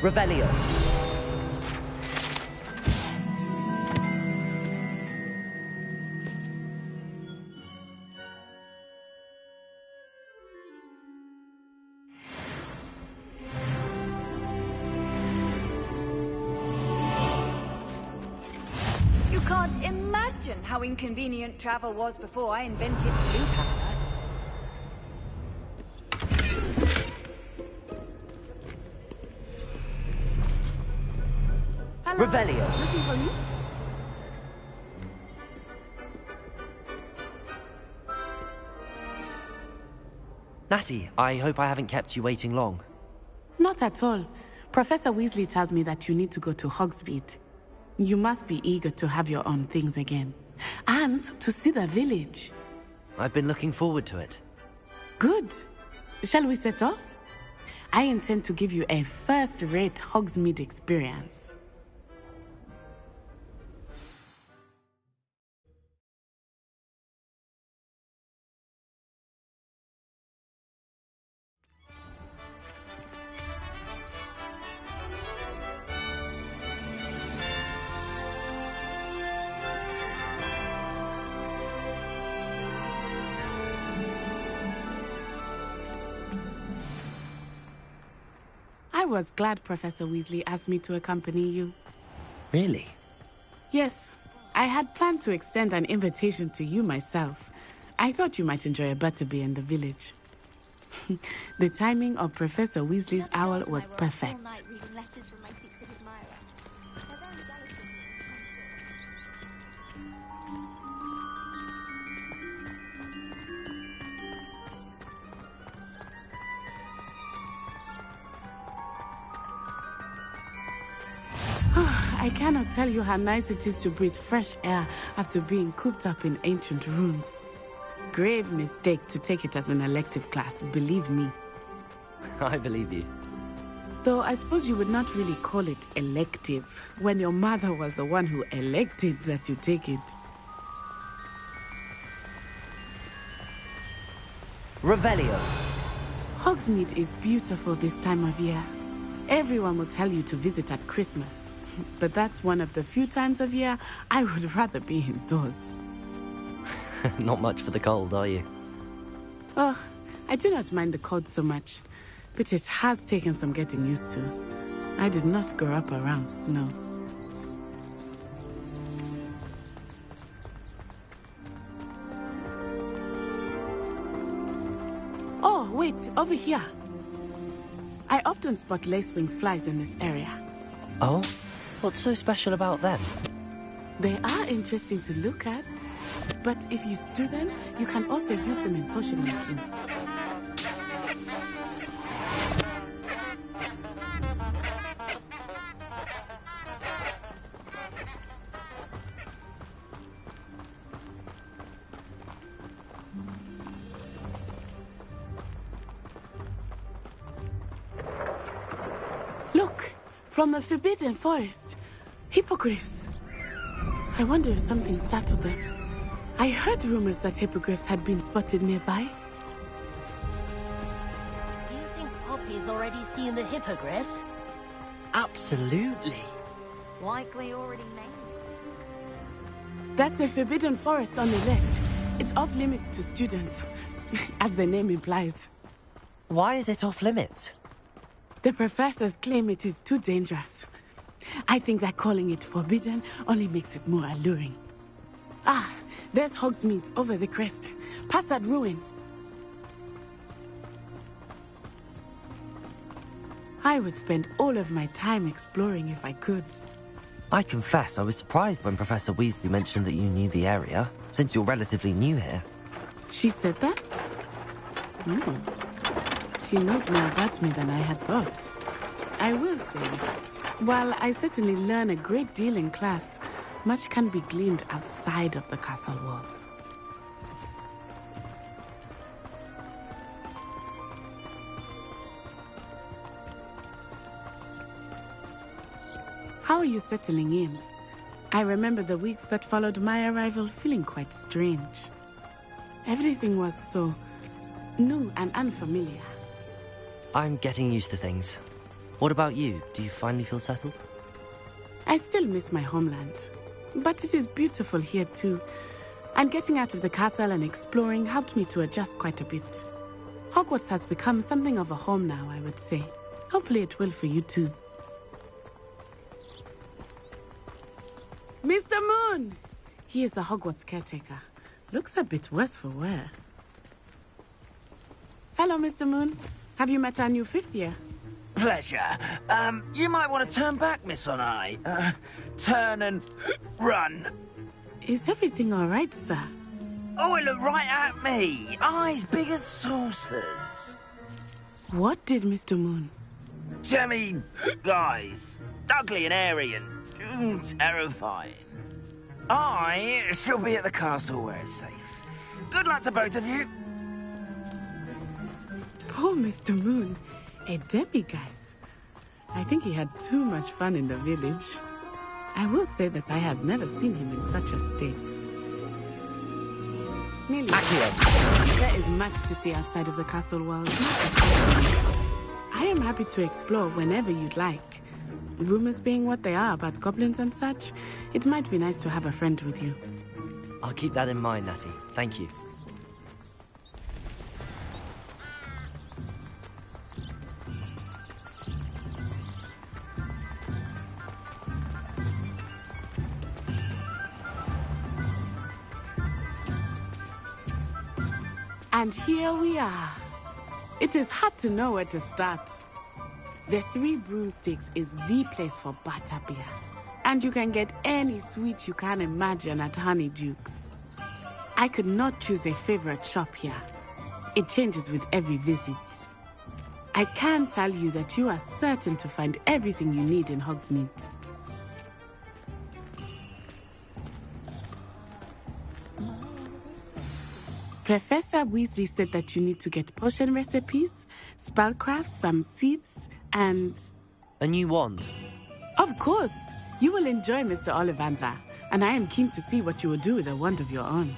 S7: Revelio.
S18: You can't imagine how inconvenient travel was before I invented blue power.
S7: Revelio.
S18: Looking for me?
S1: Natty, I hope I haven't kept you waiting long.
S4: Not at all. Professor Weasley tells me that you need to go to Hogsmeade. You must be eager to have your own things again. And to see the village.
S1: I've been looking forward to it.
S4: Good. Shall we set off? I intend to give you a first-rate Hogsmeade experience. I was glad Professor Weasley asked me to accompany you.
S1: Really?
S4: Yes, I had planned to extend an invitation to you myself. I thought you might enjoy a butterbeer in the village. The timing of Professor Weasley's owl was perfect. I cannot tell you how nice it is to breathe fresh air after being cooped up in ancient rooms. Grave mistake to take it as an elective class, believe me.
S1: I believe you.
S4: Though I suppose you would not really call it elective when your mother was the one who elected that you take it.
S7: Revelio.
S4: Hogsmeade is beautiful this time of year. Everyone will tell you to visit at Christmas. But that's one of the few times of year I would rather be indoors.
S1: Not much for the cold, are you?
S4: Oh, I do not mind the cold so much, but it has taken some getting used to. I did not grow up around snow. Oh, wait, over here. I often spot lacewing flies in this area.
S1: Oh? What's so special about them?
S4: They are interesting to look at, but if you stew them, you can also use them in potion making. Look, from the Forbidden Forest, hippogriffs. I wonder if something startled them. I heard rumors that hippogriffs had been spotted nearby.
S5: Do you think Poppy's already seen the hippogriffs?
S1: Absolutely.
S24: Likely already named.
S4: That's the Forbidden Forest on the left. It's off limits to students, as the name implies.
S1: Why is it off limits?
S4: The professors claim it is too dangerous. I think that calling it forbidden only makes it more alluring. Ah, there's Hogsmeade over the crest. Past that ruin. I would spend all of my time exploring if I could.
S1: I confess I was surprised when Professor Weasley mentioned that you knew the area, since you're relatively new here.
S4: She said that? She knows more about me than I had thought. I will say, while I certainly learn a great deal in class, much can be gleaned outside of the castle walls. How are you settling in? I remember the weeks that followed my arrival feeling quite strange. Everything was so new and unfamiliar.
S1: I'm getting used to things. What about you? Do you finally feel settled?
S4: I still miss my homeland, but it is beautiful here too. And getting out of the castle and exploring helped me to adjust quite a bit. Hogwarts has become something of a home now, I would say. Hopefully it will for you too. Mr. Moon! He is the Hogwarts caretaker. Looks a bit worse for wear. Hello, Mr. Moon. Have you met our new fifth year?
S3: Pleasure. You might want to turn back, Miss Onai. Turn and run.
S4: Is everything all right, sir?
S3: Oh, it looked right at me. Eyes big as saucers.
S4: What did Mr. Moon?
S3: Jemmy, guys. Ugly and airy and terrifying. I shall be at the castle where it's safe. Good luck to both of you.
S4: Poor Mr. Moon. A demiguise. I think he had too much fun in the village. I will say that I have never seen him in such a state. Millie, there is much to see outside of the castle walls. I am happy to explore whenever you'd like. Rumors being what they are about goblins and such, it might be nice to have a friend with you.
S1: I'll keep that in mind, Natty. Thank you.
S4: And here we are. It is hard to know where to start. The Three Broomsticks is the place for butterbeer. And you can get any sweet you can imagine at Honeyduke's. I could not choose a favorite shop here. It changes with every visit. I can tell you that you are certain to find everything you need in Hogsmeade. Professor Weasley said that you need to get potion recipes, spellcraft, some seeds, and...
S1: A new wand?
S4: Of course! You will enjoy Mr. Ollivander, and I am keen to see what you will do with a wand of your own.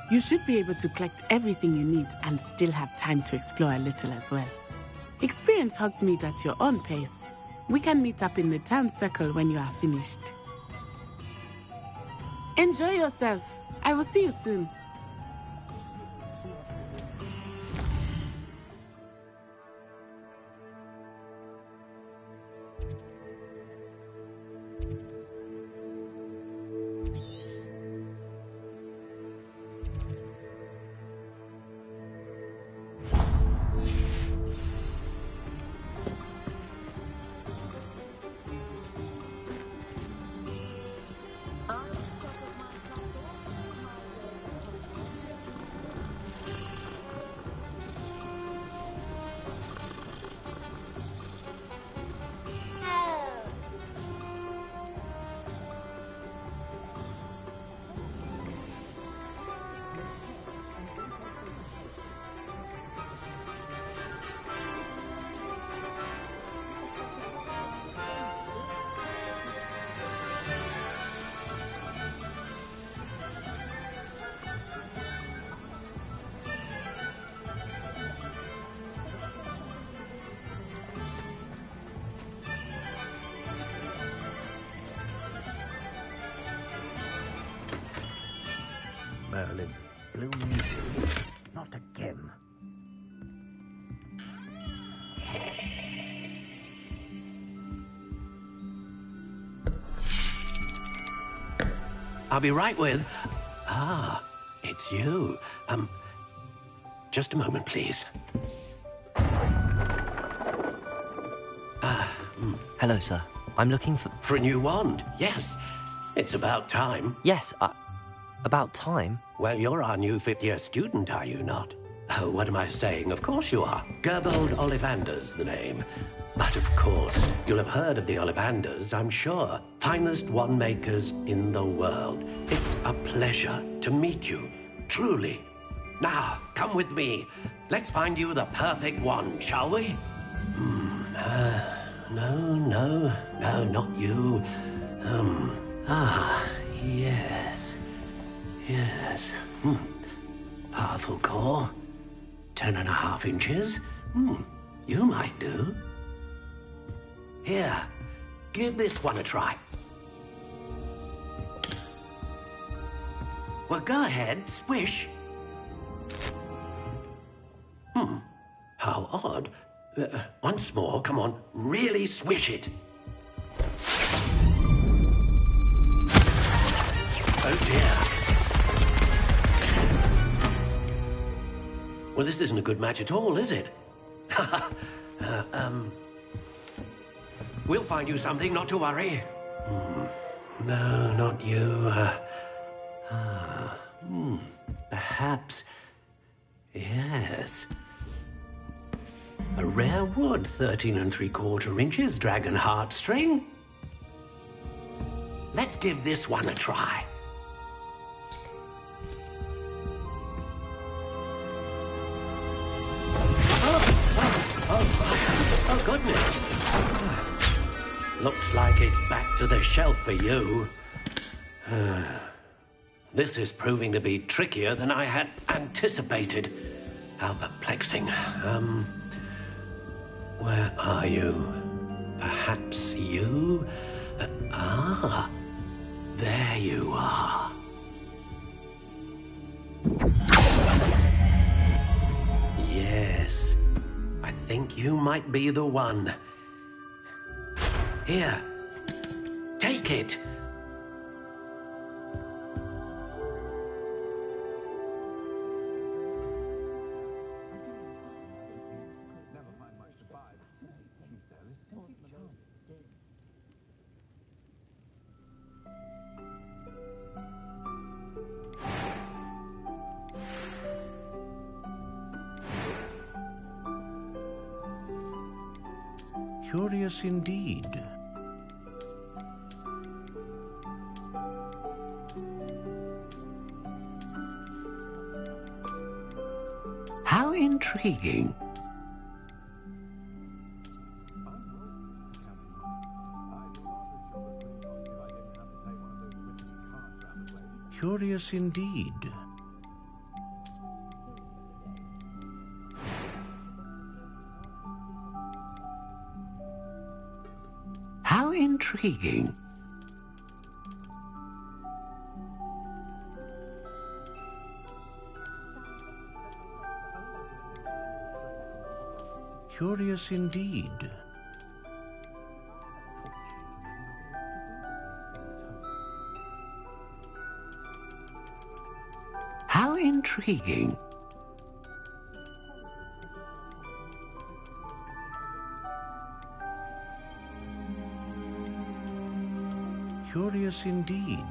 S4: You should be able to collect everything you need and still have time to explore a little as well. Experience Hogsmeade at your own pace. We can meet up in the town circle when you are finished. Enjoy yourself. I will see you soon.
S1: blooming not again.
S26: I'll be right with... Ah, it's you. Just a moment, please.
S1: Hello, sir. I'm looking for...
S26: For a new wand, yes. It's about time.
S1: Yes, about time?
S26: Well, you're our new fifth-year student, are you not? Oh, what am I saying? Of course you are. Gerbold Ollivander's the name. But of course, you'll have heard of the Ollivanders, I'm sure. Finest wand makers in the world. It's a pleasure to meet you, truly. Now, come with me. Let's find you the perfect wand, shall we? No, not you. Yes. Yes. Powerful core. 10.5 inches. You might do. Here, give this one a try. Well, go ahead, swish. How odd. Once more, come on, really swish it. Oh dear. Well, this isn't a good match at all, is it? We'll find you something, not to worry. No, not you. Perhaps... Yes. A rare wood, 13 3/4 inches, dragon heartstring. Let's give this one a try. Oh, goodness. Looks like it's back to the shelf for you. This is proving to be trickier than I had anticipated. How perplexing. Where are you? Perhaps you? There you are. Yes, I think you might be the one. Here, take it.
S9: Curious indeed.
S26: How intriguing.
S9: Curious indeed.
S26: How intriguing.
S9: Curious indeed.
S26: How intriguing.
S9: Curious indeed.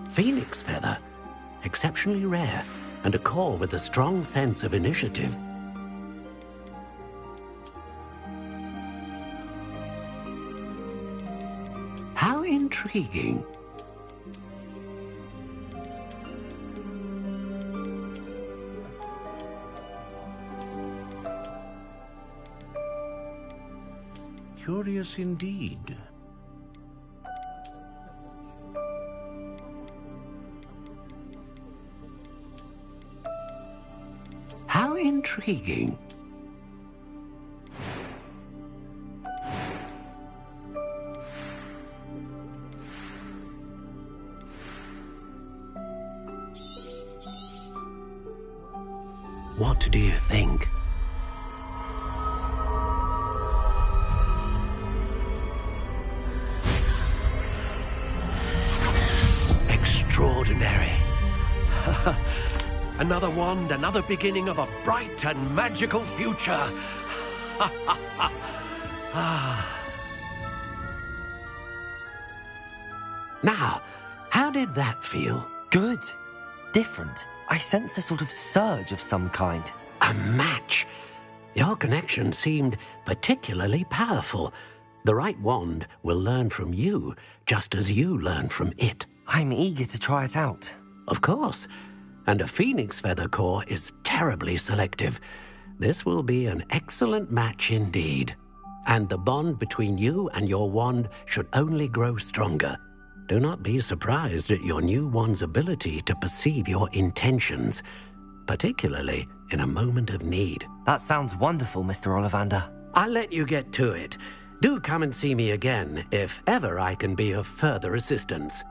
S26: Phoenix feather. Exceptionally rare, and a core with a strong sense of initiative. How intriguing.
S9: Curious indeed.
S26: How intriguing. What do you think? Extraordinary. Another wand, another beginning of a bright and magical future. Now, how did that feel?
S1: Good. Different. I sensed a sort of surge of some kind.
S26: A match. Your connection seemed particularly powerful. The right wand will learn from you, just as you learn from it.
S1: I'm eager to try it out.
S26: Of course. And a phoenix feather core is terribly selective. This will be an excellent match indeed. And the bond between you and your wand should only grow stronger. Do not be surprised at your new wand's ability to perceive your intentions, particularly in a moment of need.
S1: That sounds wonderful, Mr. Ollivander.
S26: I'll let you get to it. Do come and see me again if ever I can be of further assistance.